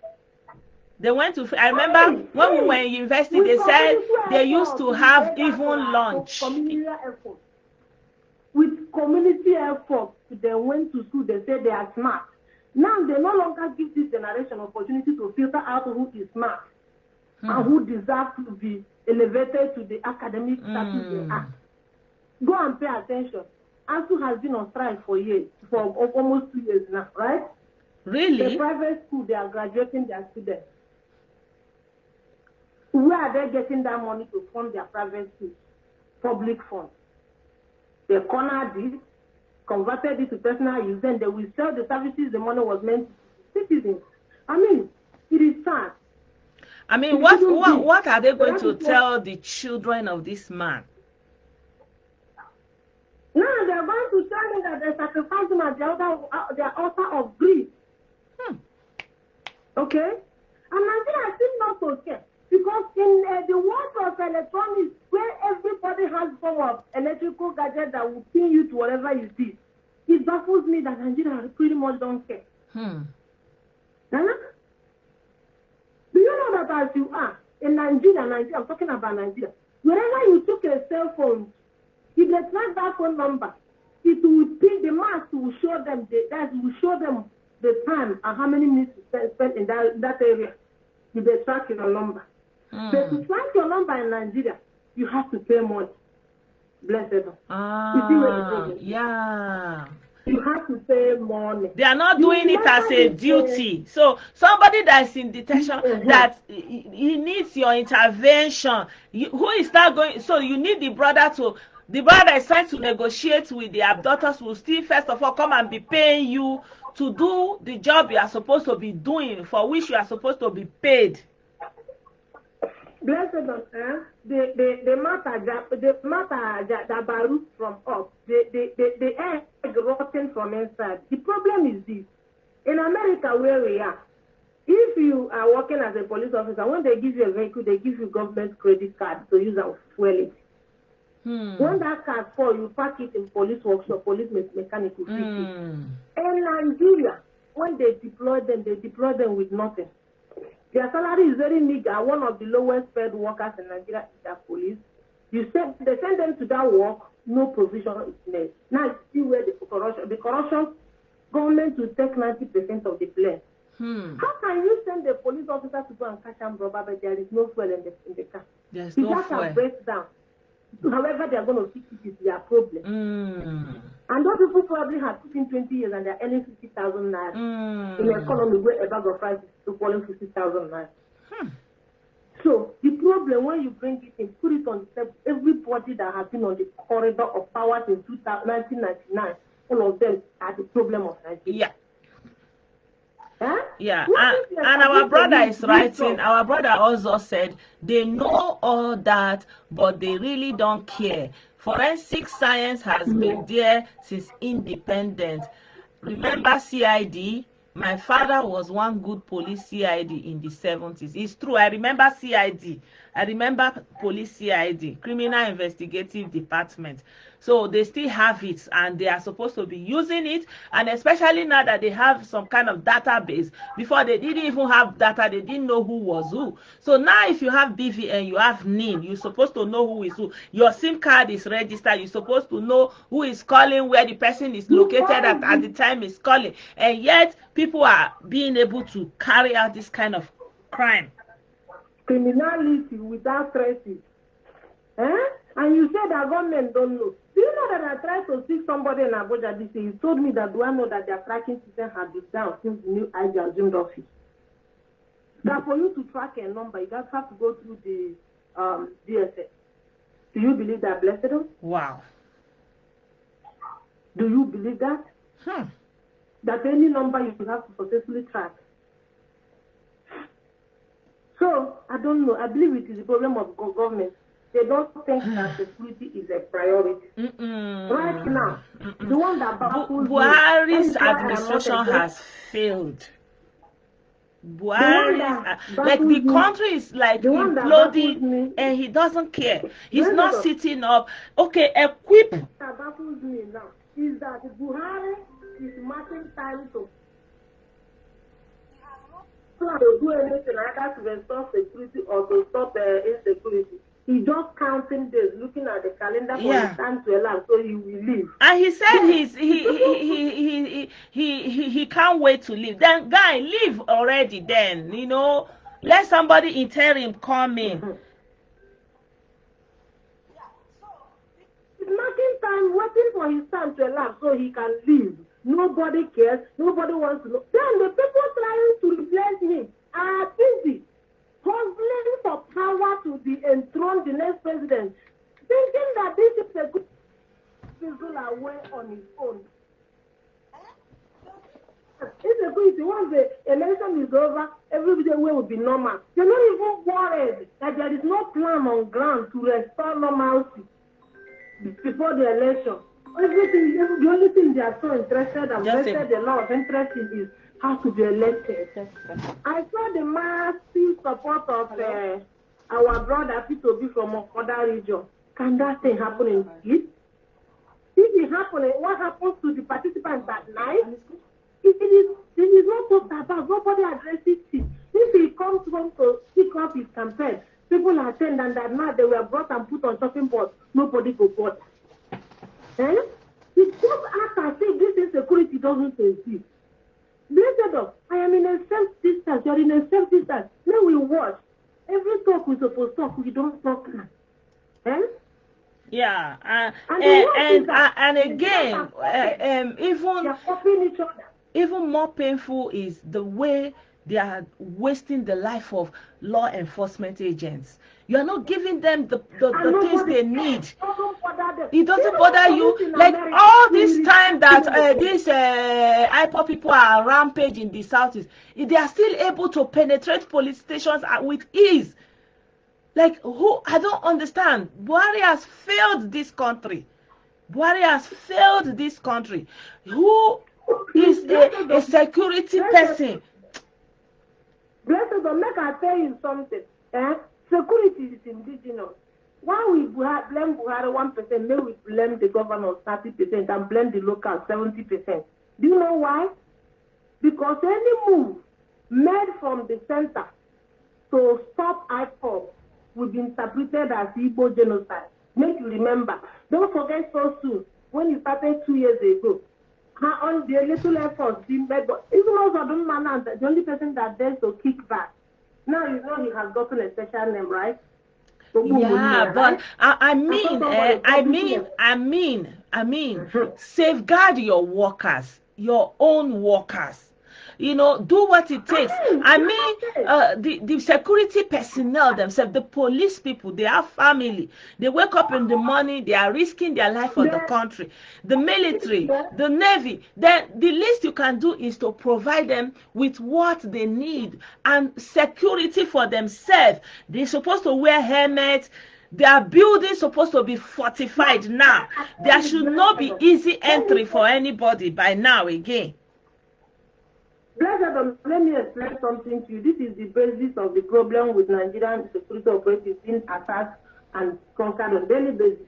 They went to. I remember when we were in university, they said they used to have even lunch. With community effort, they went to school. They say they are smart. Now they no longer give this generation opportunity to filter out who is smart and who deserves to be elevated to the academic status they are. Go and pay attention. ASU has been on strike for years, for almost 2 years now, right? Really? The private school, they are graduating their students. Where are they getting that money to fund their private schools? Public funds. They cornered it, converted it to personal use, then they will sell the services the money was meant to citizens. I mean, it is sad. I mean, what are they going to tell the children of this man? Now they're going to tell them that they sacrifice him at their altar of grief. Okay? And Nigeria is still not okay. Because in the world of electronics, where everybody has form of electrical gadget that will pin you to whatever you see, it baffles me that Nigeria pretty much don't care. Huh? Do you know that as you are in Nigeria, I'm talking about Nigeria, wherever you took a cell phone, if they track that phone number, it will pin the mask will show them the time and how many minutes you spent in that area. If they track your number. But to track your number in Nigeria, you have to pay money. Blessedom. You see where the problem is? Yeah. You have to pay money. They are not doing it as a duty. So somebody that's in detention, that he needs your intervention. Who is not going? So you need the brother is trying to negotiate with the abductors will still first of all come and be paying you to do the job you are supposed to be doing, for which you are supposed to be paid. Blessedom, the matter that barrels from up, the egg rotten from inside. The problem is this: in America, where we are, if you are working as a police officer, when they give you a vehicle, they give you government credit card to use and fuel it. When that car falls, you park it in police workshop, police mechanic will fix it. In Nigeria, when they deploy them with nothing. Their salary is very meager. One of the lowest paid workers in Nigeria is their police. They send them to that work, no provision is made. Now you see where the corruption, government will take 90% of the blame. How can you send the police officer to go and catch and robber, but there is no fuel in the car? There's no fuel. Breaks down. However, they are going to fix it is their problem. And those people probably have put in 20 years and they are earning 50,000 naira in an economy where a bag of rice is equaling 50,000 naira. So the problem when you bring it in, put it on the table, everybody that has been on the corridor of power since 1999, all of them are the problem of Nigeria. Yeah, and our brother is writing, our brother also said they know all that, but they really don't care. Forensic science has been there since independence. Remember CID? My father was one good police CID in the 70s. It's true. I remember CID. I remember police CID, Criminal Investigative Department. So they still have it and they are supposed to be using it. And especially now that they have some kind of database. Before they didn't even have data, they didn't know who was who. So now if you have BVN, you have NIN, you're supposed to know who is who. Your SIM card is registered. You're supposed to know who is calling, where the person is located at the time is calling. And yet people are being able to carry out this kind of crime. Criminality without traces. And you say that government don't know. Do you know that I tried to see somebody in Abuja this day? He told me that do I know that their tracking system has been down since the new IG assumed office? That for you to track a number, you just have to go through the DSS. Do you believe that, Blessedom? Wow. Do you believe that? That any number you have to successfully track. So, I don't know. I believe it is the problem of government. They don't think that security is a priority. Right now, the one that baffles Buhari's administration has failed. Like the country is like imploding and he doesn't care. He's not sitting up. Okay, equip. What baffles me now is that Buhari is marking time to do anything either to restore security or to stop insecurity. He just counting days, looking at the calendar for his time to allow, so he will leave. And he said he can't wait to leave. Then guy, leave already. Then let somebody interim come in. He's marking time, waiting for his time to allow, so he can leave. Nobody cares. Nobody wants to know. Then the people trying to replace him are busy hustling for power to be enthroned the next president, thinking that this is a good people away on his own. It's a good. Once the election is over, everybody will be normal. They're not even worried that there is no plan on ground to restore normalcy before the election. Everything, the only thing they are so interested and vested a lot of interest in is how to be elected. I saw the massive support of our brother Peter be from other region. Can that thing happen in peace? If it happens, what happens to the participants at night? It is not talked about. Nobody addresses it. If he comes home to pick up his campaign, people attend and that night they were brought and put on shopping boards. Nobody go bother. It just acts as if this insecurity doesn't exist. Blessedom, I am in a safe distance. You're in a safe distance. Then we watch. Every talk we're supposed to talk, we don't talk now. Yeah, and again, even more painful is the way they are wasting the life of law enforcement agents. You are not giving them the things they need. It doesn't bother you. Like all this time that these IPOB people are rampage in the southeast, they are still able to penetrate police stations with ease. Like who? I don't understand. Buhari has failed this country. Buhari has failed this country. Who is a security person? Blessedom, make I tell you something. Security is indigenous. Why we blame Buhari 1%, may we blame the governor 30% and blame the local 70%. Do you know why? Because any move made from the center to stop IPOB will be interpreted as Igbo genocide. Make you remember. Don't forget so soon, when you started 2 years ago, how on the little efforts being made, but even also the only person that dares to kick back. Now you know he has gotten a special name, right? Yeah, but I mean, safeguard your workers, your own workers. You know, do what it takes. I mean, the security personnel themselves, the police people, they have family. They wake up in the morning, they are risking their life for the country. The military, the navy, then the least you can do is to provide them with what they need and security for themselves. They're supposed to wear helmets. Their buildings supposed to be fortified now. There should not be easy entry for anybody by now again. Blessedom, let me explain something to you. This is the basis of the problem with Nigerian security operatives being attacked and conquered on a daily basis.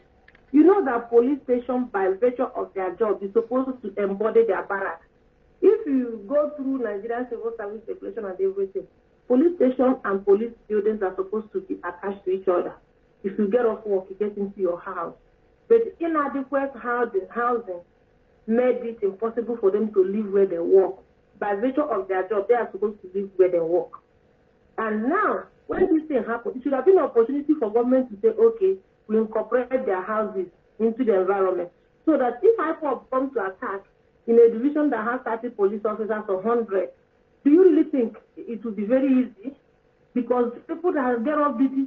You know that police station, by virtue of their job, is supposed to embody their barracks. If you go through Nigerian civil service regulation and everything, police station and police buildings are supposed to be attached to each other. If you get off work, you get into your house. But inadequate housing made it impossible for them to live where they work. By virtue of their job, they are supposed to live where they work. And now, when this thing happens, it should have been an opportunity for government to say, okay, we incorporate their houses into the environment. So that if IPOB comes to attack in a division that has 30 police officers or 100, do you really think it will be very easy? Because people that get off duty,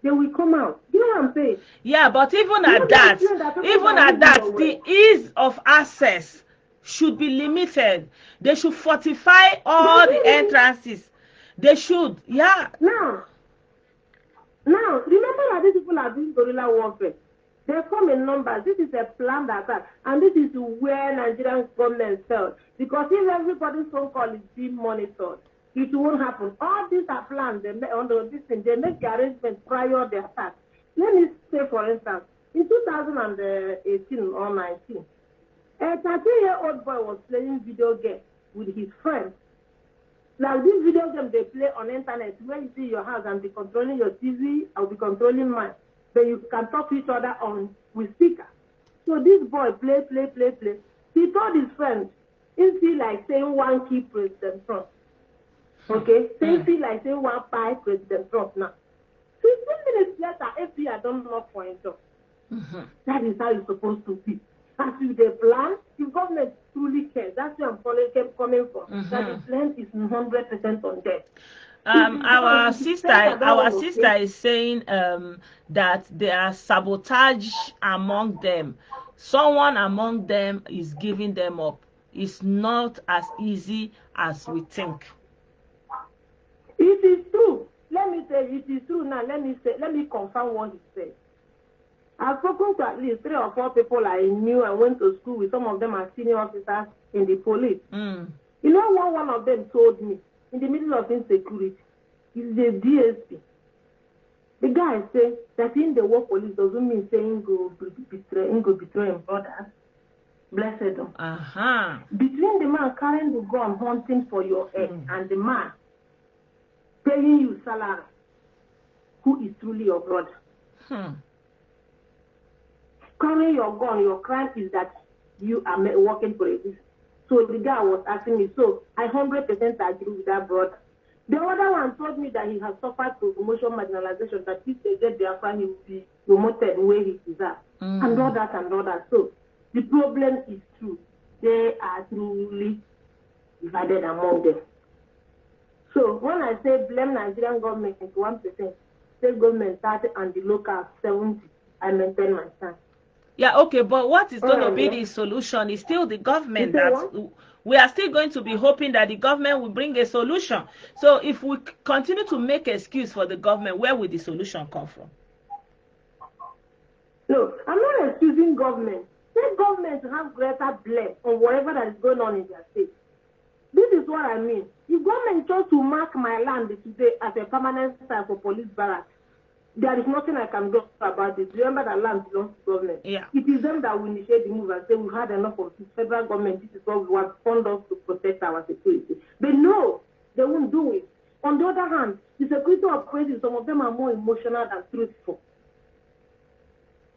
they will come out. You know what I'm saying? Yeah, but even at that, the ease of access should be limited. They should fortify all the entrances. They should, yeah. Now, remember that these people are doing guerrilla warfare. They come in numbers. This is a planned attack, and this is where Nigerian government failed. Because if everybody's phone call is being monitored, it won't happen. All these are planned. They make the arrangements prior to the attack. Let me say, for instance, in 2018 or 19, a 13-year-old boy was playing video game with his friends. Like this video game they play on the internet, where you see your house and be controlling your TV, I'll be controlling mine. Then you can talk to each other with speaker. So this boy play. He told his friends, he feel like saying one key President Trump. Okay? So he feel like saying one pie President Trump now. 15 minutes later, FBI don't knock for him job. That is how it's supposed to be. As if they plan, if government truly cares, that's where I'm coming from. That the plan is 100% on them. Our sister is saying that there are sabotage among them. Someone among them is giving them up. It's not as easy as we think. It is true. Let me say it is true now. Let me confirm what he said. I've spoken to at least 3 or 4 people I knew and went to school with. Some of them are senior officers in the police. You know what one of them told me in the middle of insecurity? He's a DSP. The guy say that in the war police doesn't mean saying go betray him brothers. Blessedom. Between the man carrying the gun hunting for your head and the man paying you salary, who is truly your brother? Carrying your gun, your crime is that you are working for a business. So the guy was asking me, so I 100% agree with that brother. The other one told me that he has suffered promotion marginalization, that if they get their friend, he will be promoted where he deserves. And all that and all that. So the problem is true. They are truly divided among them. So when I say blame Nigerian government 1%, state government 30, and the local 70, I maintain my stand. Yeah, okay, but what is going to be the solution? Is still the government that we are still going to be hoping that the government will bring a solution. So if we continue to make excuse for the government, where will the solution come from? No, I'm not excusing government. State government have greater blame on whatever that is going on in their state. This is what I mean. If government chose to mark my land today as a permanent site for police barracks, there is nothing I can do about it. Remember that land belongs to government. Yeah. It is them that will initiate the move and say we've had enough of this. Federal government, this is what we want fund us to protect our security. But no, they won't do it. On the other hand, the security operatives, some of them are more emotional than truthful.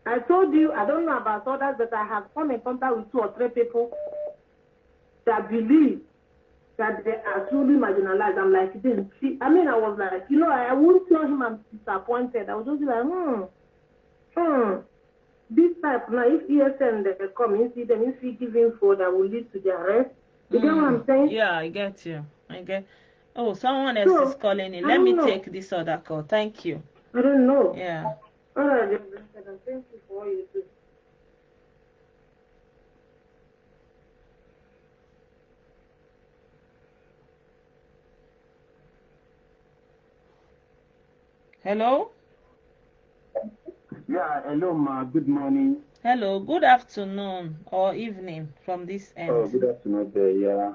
I told you, I don't know about others, but I have come in contact with 2 or 3 people that believe that they are truly marginalized. I'm like, this. I mean, I was like, I wouldn't tell him I'm disappointed. I was just like, this type, now, if ESN, they come, you see them, if you give info that will lead to their arrest. You get what I'm saying? Yeah, I get you. Oh, someone else is calling in. Let me take this other call. Thank you. I don't know. Yeah. All right, thank you for all you do. Hello? Yeah, hello, ma. Good morning. Hello, good afternoon or evening from this end. Oh, good afternoon there, yeah.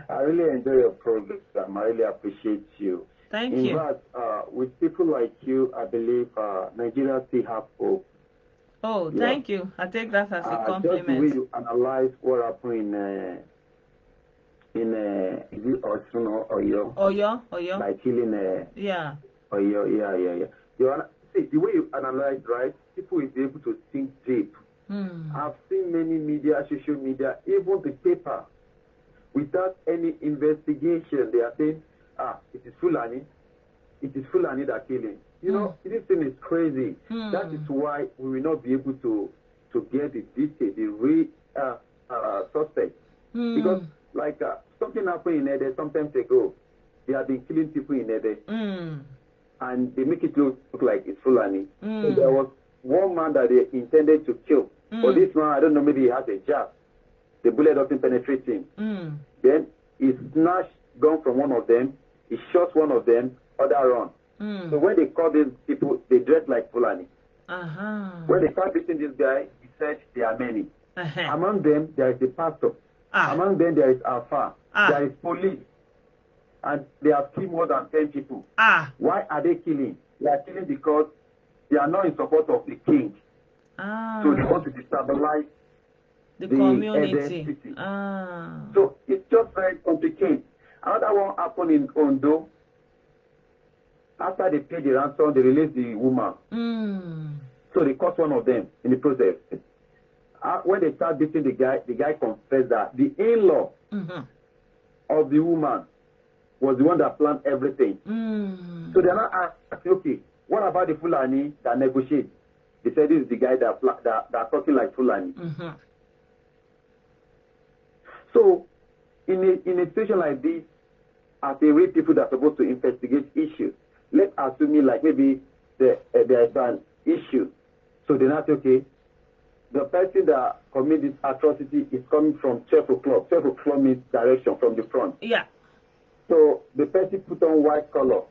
I really enjoy your program. I really appreciate you. Thank you. In fact, with people like you, I believe Nigeria still have hope. Oh, thank you. I take that as a compliment. Just the way you analyze what happened in is it Osun or Oyo? Oyo. By killing yeah. Oyo, yeah. See, the way you analyze, right, people will be able to think deep. I've seen many media, social media, even the paper, without any investigation, they are saying, it is Fulani. It is Fulani that killing. This thing is crazy. That is why we will not be able to get the detail, the real suspect. Because, like, something happened in Ede sometimes ago. They have been killing people in Ede. And they make it look like it's Fulani. So there was one man that they intended to kill. But this man, I don't know, maybe he has a jab. The bullet doesn't penetrate him. Then he snatched gun from one of them. He shot one of them, other run. So when they call these people, they dress like Fulani. When they start beating this guy, he said there are many. Among them, there is a pastor. Among them, there is Alpha. There is police. And they have killed more than 10 people. Why are they killing? They are killing because they are not in support of the king. So they want to destabilize the community. City. So it's just very complicated. Another one happened in Ondo. After they paid the ransom, they released the woman. So they caught one of them in the process. When they start beating the guy confessed that the in-law of the woman was the one that planned everything. So they're not asking, okay, what about the Fulani that negotiate? They said this is the guy that talking like Fulani. So in a situation like this, as they read people that are supposed to investigate issues, let's assume like maybe there is an issue. So they're not okay. The person that committed this atrocity is coming from 12 o'clock. 12 o'clock means direction from the front. Yeah. So the person put on white color,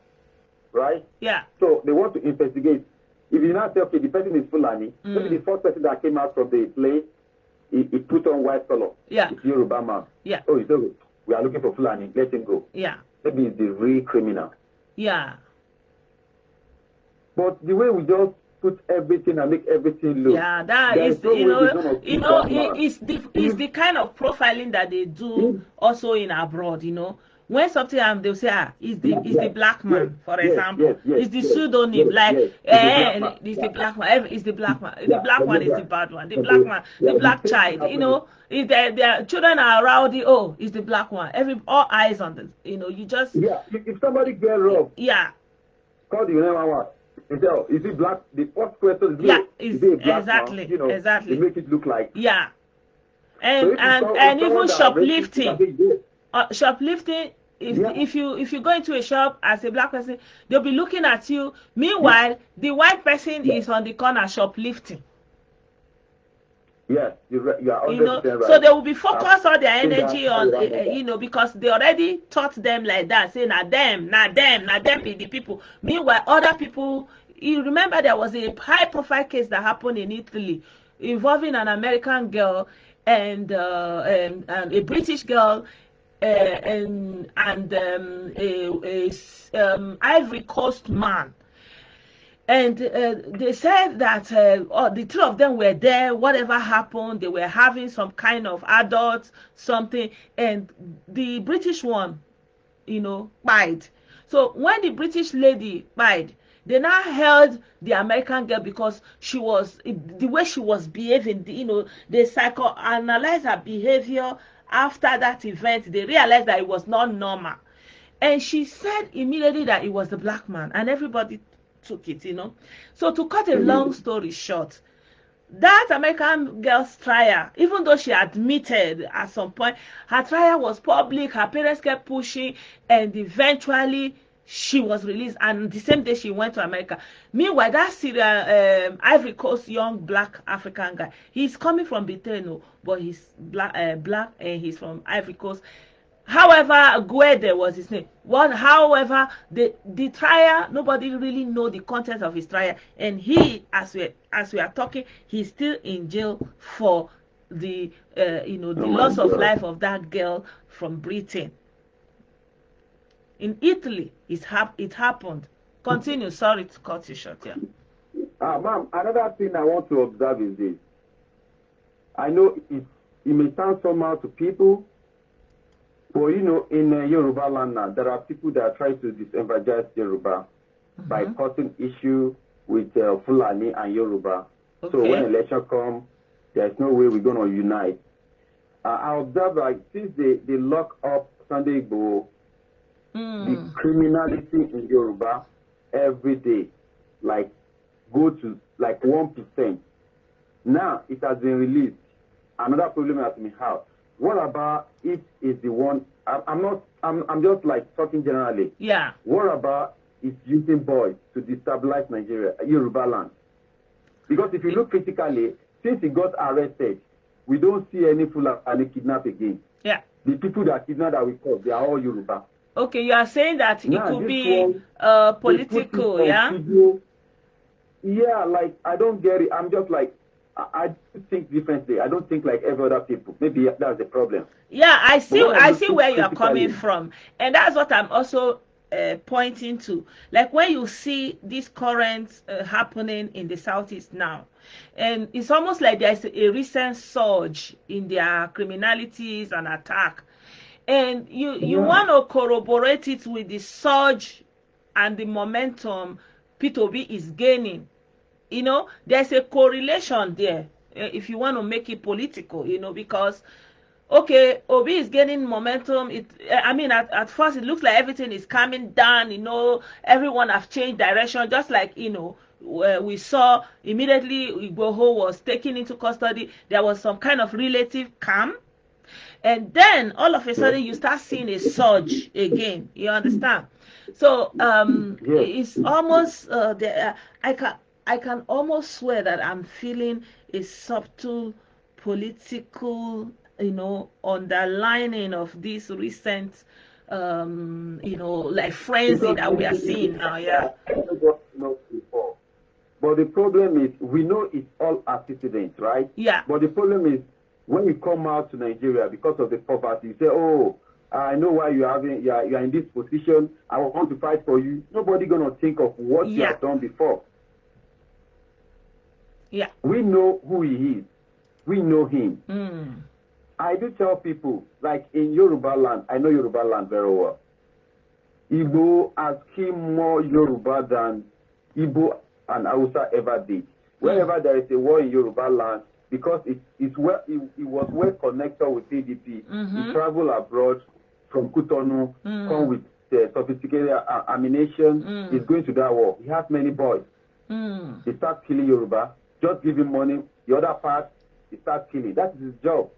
right? Yeah. So they want to investigate. If you now say, okay, the person is Fulani, maybe the first person that came out from the place, he put on white color. Yeah. It's Yoruba man. Yeah. Oh, it's okay. We are looking for Fulani. Let him go. Yeah. Maybe it's the real criminal. Yeah. But the way we just put everything and make everything look. Yeah, that is, it's the kind of profiling that they do also in abroad, When something happens, they'll say, it's the black man, for example. It's the pseudonym, it's the black man, it's the black man. The black one is the bad one. The black man, the black child, if their children are rowdy, it's the black one. All eyes on them, you just... Yeah, if somebody get robbed, call the 911. Is it black? The first question is it a black exactly, man? exactly. They make it look like. Yeah. And even shoplifting. Shoplifting, if you go into a shop as a black person, they'll be looking at you. Meanwhile, the white person is on the corner shoplifting. Yes, you are 100% right. So they will be focused all their energy on, because they already taught them like that, saying, na them be the people. Meanwhile, other people, you remember there was a high-profile case that happened in Italy involving an American girl and a British girl and Ivory Coast man. And they said that the two of them were there, whatever happened, they were having some kind of adult something, and the British one, died. So when the British lady died, they now held the American girl because the way she was behaving, they psychoanalyzed her behavior after that event. They realized that it was not normal. And she said immediately that it was the black man, and everybody took it, So to cut a long story short, that American girl's trial, even though she admitted at some point, her trial was public, her parents kept pushing, and eventually she was released, and the same day she went to America. Meanwhile, that Syrian Ivory Coast young black African guy, he's coming from Britain, but he's black and he's from Ivory Coast. However, Guede was his name. However, the trial, nobody really know the content of his trial, and he, as we are talking, he's still in jail for the loss of life of that girl from Britain. In Italy, it happened. Continue. Sorry to cut you short here. Ma'am, another thing I want to observe is this. I know it may sound somehow to people. But in Yoruba land now, there are people that are trying to disenfranchise Yoruba by causing issue with Fulani and Yoruba. Okay. So when election comes, there's no way we're going to unite. I observe since they lock up Sunday Igboho, the criminality in Yoruba every day, go to 1%. Now it has been released. Another problem has been had. What about it is the one? I'm just talking generally. Yeah. What about is using boys to destabilize Nigeria, Yoruba land? Because if you look critically, since he got arrested, we don't see any Fulani kidnap again. Yeah. The people that kidnap that we call, they are all Yoruba. Okay, you are saying that it could be political, yeah? Video. Yeah, I don't get it. I'm just I think differently. I don't think like every other people. Maybe that's the problem. Yeah, I see where you're coming from. And that's what I'm also pointing to. Like when you see these currents happening in the Southeast now, and it's almost like there's a recent surge in their criminalities and attack. And you want to corroborate it with the surge and the momentum P2B is gaining. There's a correlation there, if you want to make it political, because, okay, Obi is gaining momentum. At first it looks like everything is calming down, everyone have changed direction, just like, we saw immediately Igboho was taken into custody, there was some kind of relative calm. And then all of a sudden you start seeing a surge again, you understand? So it's almost, I can almost swear that I'm feeling a subtle political, underlining of this recent, frenzy that we are seeing now. Yeah. But the problem is, we know it's all antecedents, right? Yeah. But the problem is, when you come out to Nigeria because of the poverty, you say, I know why you are in this position. I want to fight for you. Nobody gonna think of what you have done before. Yeah. We know who he is. We know him. Mm. I do tell people, like in Yoruba land, I know Yoruba land very well. Igbo has killed more Yoruba than Igbo and Hausa ever did. Wherever there is a war in Yoruba land, because it was well connected with PDP, he traveled abroad from Cotonou, come with sophisticated ammunition, he's going to that war. He has many boys. They start killing Yoruba, just give him money. The other part, he starts killing. That is his job.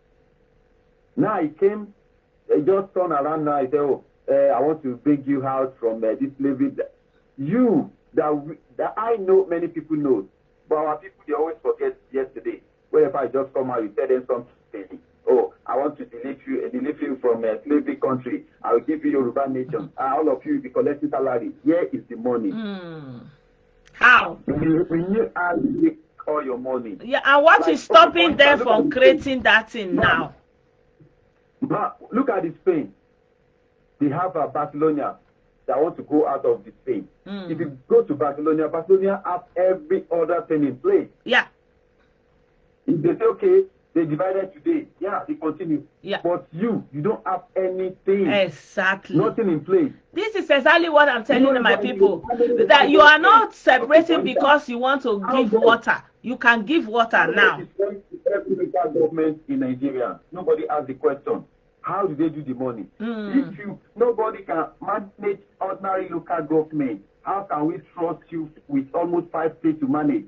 Now he came, he just turned around now, he said, oh, I want to bring you out from this slavery. You, that I know many people know, but our people, they always forget yesterday. Whenever I just come out, you tell them something. Oh, I want to deliver you from a slavery country. I will give you Yoruba nation. All of you will be collecting salary. Here is the money. How? When you ask all your money. Yeah, and what is stopping them from creating that thing now? But look at Spain. They have a Barcelona that want to go out of the Spain. If you go to Barcelona has every other thing in place. Yeah. If they say, okay, they divided today, they continue. Yeah. But you don't have anything. Exactly. Nothing in place. This is exactly what I'm telling my people. That you are not separating because you want to give water. You can give water now. Every local government in Nigeria, nobody asks the question. How do they do the money? If nobody can manage ordinary local government, how can we trust you with almost 5 states to manage?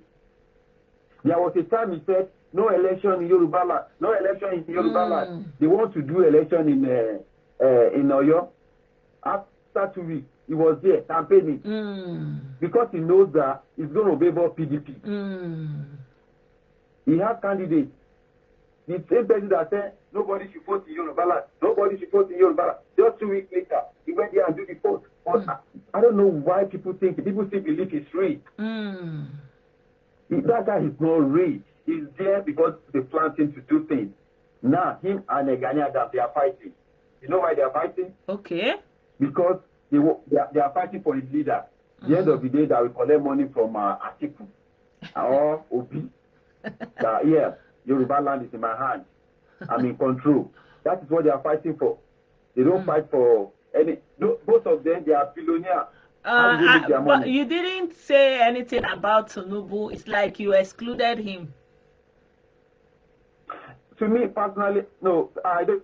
There was a time he said, no election in Yoruba land. No election in Yoruba land. They want to do election in Oyo. After 2 weeks, he was there campaigning because he knows that he's going to favor PDP. He has candidates. The same person that said nobody should vote in Yoruba land. Nobody should vote in Yoruba land. Just 2 weeks later, he went there and did the vote. But I don't know why people still believe he's rich. That guy is not rich. He's there because they plan him to do things. Now, him and Ghanaian, they are fighting. You know why they are fighting? Okay. Because they are fighting for his leader. At the end of the day, they will collect money from Atiku or Obi. Yoruba land is in my hand. I'm in control. That is what they are fighting for. They don't fight for any. Both of them, they are billionaires. But you didn't say anything about Tinubu. It's like you excluded him. To me personally, no, I don't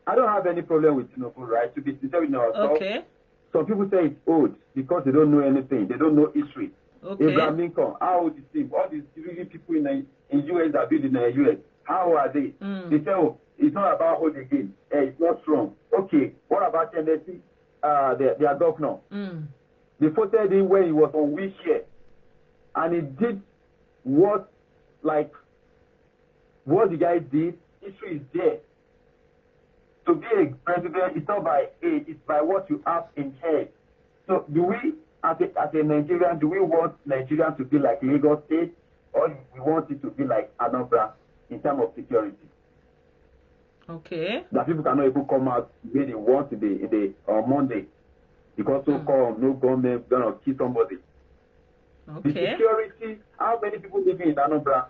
have any problem with Tinubu, right? To be sincere with ourselves. Okay. Some people say it's old because they don't know anything. They don't know history. Okay. Abraham Lincoln, how old is he? All these really people in US that build in the US, how are they? They say, oh, it's not about hold again. It's not strong. Okay, what about Tennessee? Their governor. They voted him when he was on wheelchair, and he did what the guy did. History is there. To be a president, it's not by age; it's by what you have in head. So, do we, as a Nigerian, do we want Nigeria to be like Lagos State, or we want it to be like Anambra in terms of security? Okay. That people cannot even come out where they want on Monday because no government gonna kill somebody. Okay. The security. How many people living in Anambra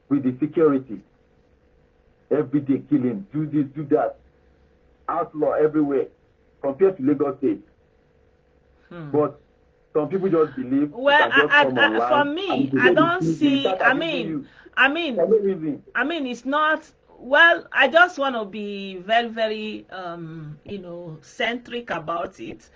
with the security? Every day killing, do this, do that, outlaw everywhere, compared to Lagos State. But some people just believe. Well, for me, I don't see. I mean, it's not. Well, I just want to be very, very, centric about it,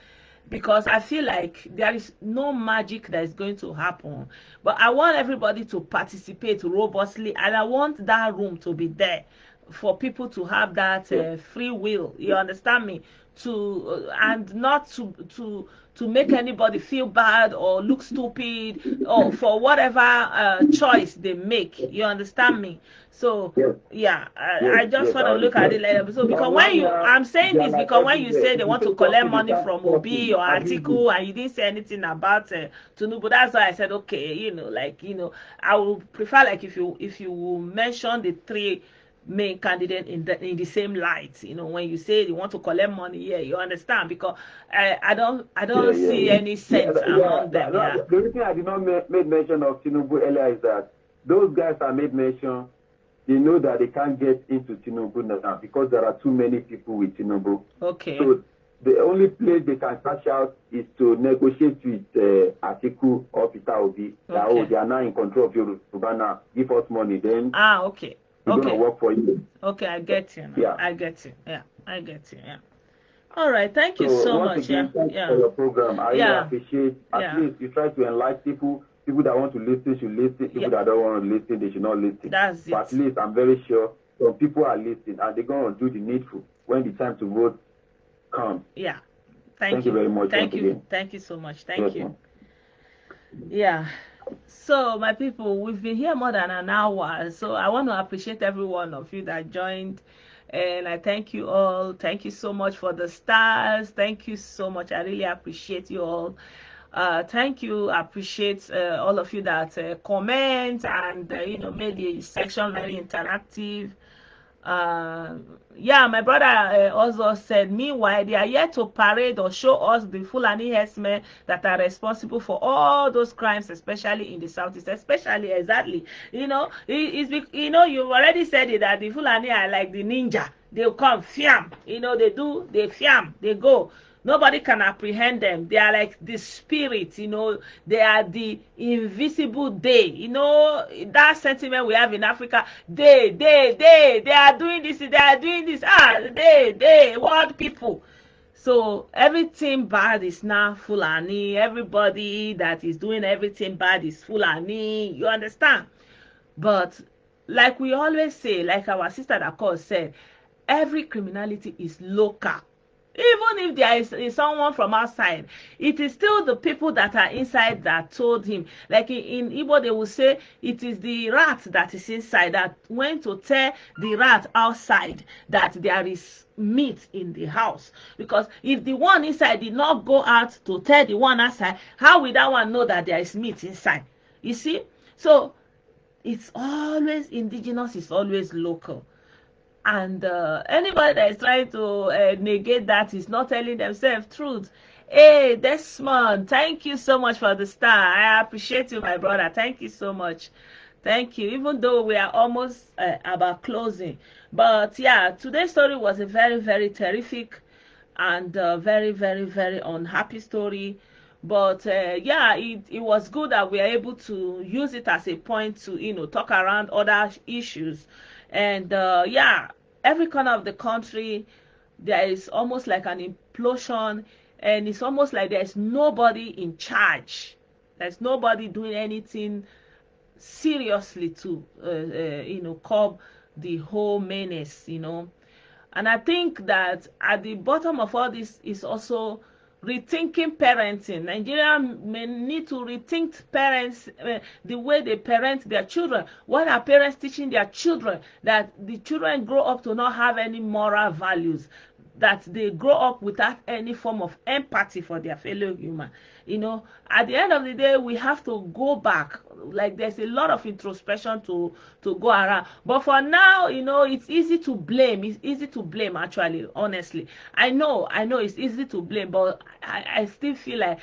because I feel like there is no magic that is going to happen. But I want everybody to participate robustly, and I want that room to be there for people to have that free will. You understand me? And not to make anybody feel bad or look stupid or for whatever choice they make. You understand me? So I just want to look at it later. So because I'm saying this because when you say they want to collect money from Obi or Atiku and you didn't say anything about Tinubu, that's why I said okay. I would prefer like if you mention the three main candidate in the same light. You know, when you say you want to collect money, yeah, you understand, because I don't see any sense among them. Yeah. The reason I did not make mention of Tinubu earlier is that those guys I made mention, they know that they can't get into Tinubu now because there are too many people with Tinubu. Okay. So the only place they can cash out is to negotiate with Atiku or Peter Obi. That, oh, they are now in control of Yoruba now. Give us money, then. Okay. We're gonna work for you. Okay, I get you. Now. Yeah. I get you. Yeah, I get you. Yeah. All right. Thank you so much. Again, thanks for your program. I really appreciate. At least you try to enlighten people. People that want to listen should listen. People that don't want to listen, they should not listen. That's it. But at least I'm very sure some people are listening and they're going to do the needful when the time to vote comes. Yeah. Thank you very much. Thank you. Thank you so much. Thank you. Yeah. So, my people, we've been here more than an hour. So, I want to appreciate every one of you that joined. And I thank you all. Thank you so much for the stars. Thank you so much. I really appreciate you all. Thank you. I appreciate all of you that comment and, made the section very interactive. Yeah, my brother also said, meanwhile, they are yet to parade or show us the Fulani herdsmen that are responsible for all those crimes, especially in the southeast, especially exactly. You've already said it, that the Fulani are like the ninja. They'll come, fiam, they fiam, they go. Nobody can apprehend them. They are like the spirit, they are the invisible they. That sentiment we have in Africa, they are doing this, they are doing this. They, world people. So everything bad is now Fulani. Everybody that is doing everything bad is Fulani. You understand? But like we always say, like our sister that called said, every criminality is local. Even if there is someone from outside, it is still the people that are inside that told him. Like in Igbo, they will say it is the rat that is inside that went to tell the rat outside that there is meat in the house. Because if the one inside did not go out to tell the one outside, how will that one know that there is meat inside? You see? So it's always indigenous, it's always local. And anybody that is trying to negate that is not telling themselves truth. Hey, Desmond, thank you so much for the star. I appreciate you, my brother. Thank you so much. Thank you. Even though we are almost about closing. But yeah, today's story was a very, very terrific and very, very, very unhappy story. But yeah, it was good that we are able to use it as a point to, talk around other issues. And yeah, every corner of the country, there is almost like an implosion, and it's almost like there's nobody in charge. There's nobody doing anything seriously to, curb the whole menace, And I think that at the bottom of all this is also rethinking parenting. Nigeria may need to rethink parents, the way they parent their children. What are parents teaching their children? That the children grow up to not have any moral values, that they grow up without any form of empathy for their fellow human. At the end of the day, we have to go back. Like, there's a lot of introspection to go around. But for now, it's easy to blame. It's easy to blame, actually, honestly. I know it's easy to blame, but I still feel like,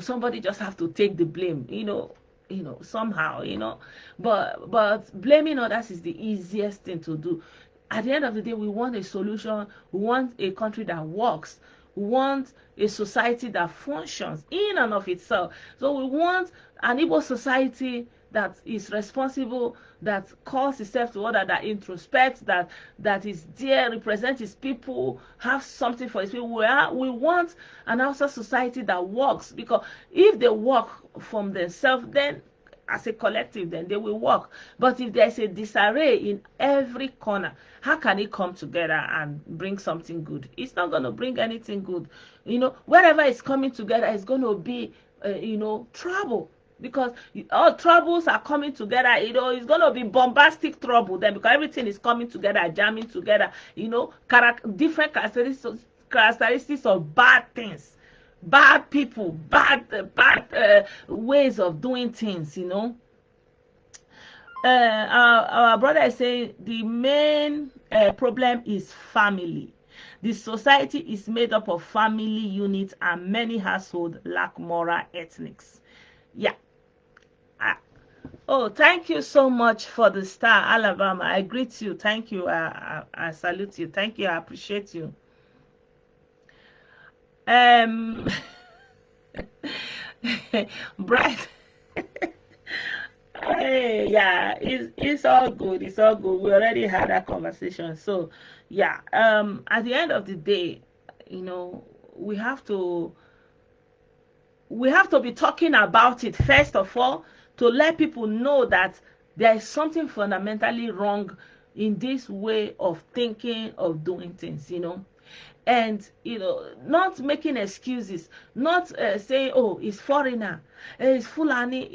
somebody just have to take the blame, somehow, But blaming others is the easiest thing to do. At the end of the day, we want a solution. We want a country that works. We want a society that functions in and of itself. So we want an Igbo society that is responsible, that calls itself to order, that introspects, that is there, represents its people, have something for its people. We want an Hausa society that works, because if they work from themselves, then as a collective, then they will work. But if there's a disarray in every corner, how can it come together and bring something good? It's not going to bring anything good. Wherever it's coming together, it's going to be, trouble. Because all troubles are coming together, it's going to be bombastic trouble then, because everything is coming together, jamming together, different characteristics of bad things. Bad people, bad ways of doing things, our brother is saying the main problem is family. The society is made up of family units, and many households lack moral ethics. Yeah. Oh, thank you so much for the star, Alabama. I greet you. Thank you. I salute you. Thank you. I appreciate you. Bright. Hey, yeah, it's all good. It's all good. We already had that conversation. So, yeah. At the end of the day, you know, we have to be talking about it first of all, to let people know that there is something fundamentally wrong in this way of thinking, of doing things, and not making excuses, not saying, oh, it's foreigner, it's Fulani,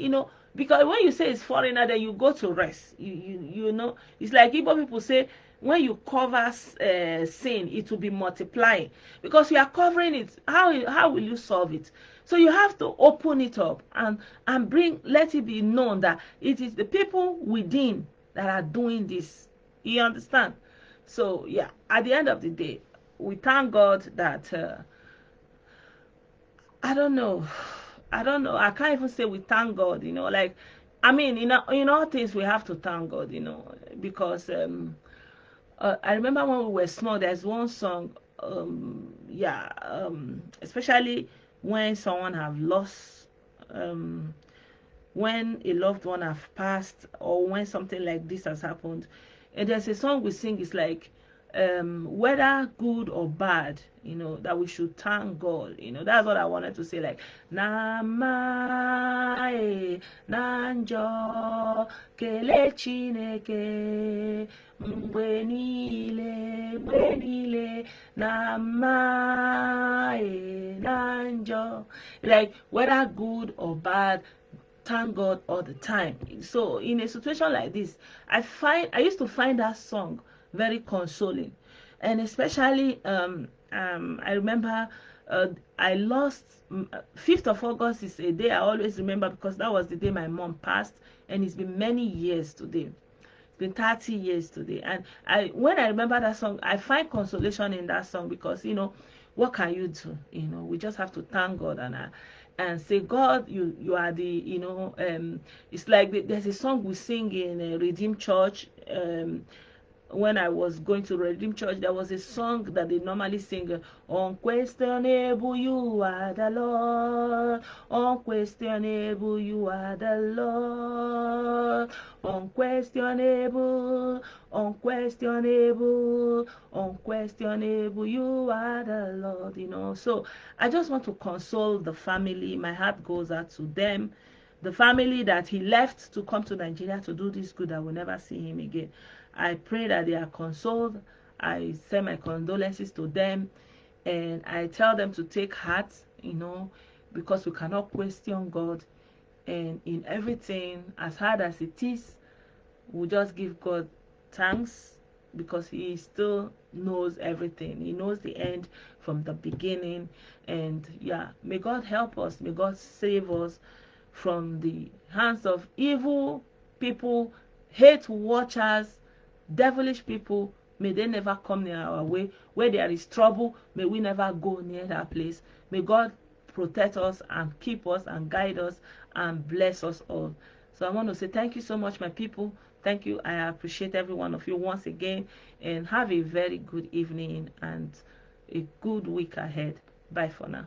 because when you say it's foreigner, then you go to rest. It's like Igbo people say, when you cover sin, it will be multiplying, because you are covering it. How will you solve it? So you have to open it up and let it be known that it is the people within that are doing this. You understand? So yeah, at the end of the day, we thank God that I don't know. I can't even say we thank God. Like, I mean, in all things we have to thank God. Because I remember when we were small. There's one song. Especially when someone have lost. When a loved one have passed, or when something like this has happened, and there's a song we sing. It's like, whether good or bad, that we should thank God. That's what I wanted to say. Like, Namae Nanjo Kele Chineke mgbe niile Namae Nanjo. Like, whether good or bad, thank God all the time. So in a situation like this, I used to find that song very consoling. And especially I remember I lost 5th of August is a day I always remember, because that was the day my mom passed, and it's been many years today. It's been 30 years today. And when I remember that song, I find consolation in that song, because what can you do? We just have to thank God and say, God, you are the, it's like there's a song we sing in Redeemed Church. When I was going to Redeemed Church, there was a song that they normally sing, unquestionable you are the Lord, unquestionable you are the Lord, unquestionable, unquestionable, unquestionable you are the Lord. So I just want to console the family. My heart goes out to them, the family that he left to come to Nigeria to do this good. I will never see him again. I pray that they are consoled. I send my condolences to them, and I tell them to take heart, because we cannot question God. And in everything, as hard as it is, we just give God thanks, because he still knows everything. He knows the end from the beginning. And yeah, may God help us. May God save us from the hands of evil people, hate watchers, devilish people. May they never come near our way. Where there is trouble, may we never go near that place. May God protect us and keep us and guide us and bless us all. So I want to say thank you so much, my people. Thank you. I appreciate every one of you once again, and have a very good evening and a good week ahead. Bye for now.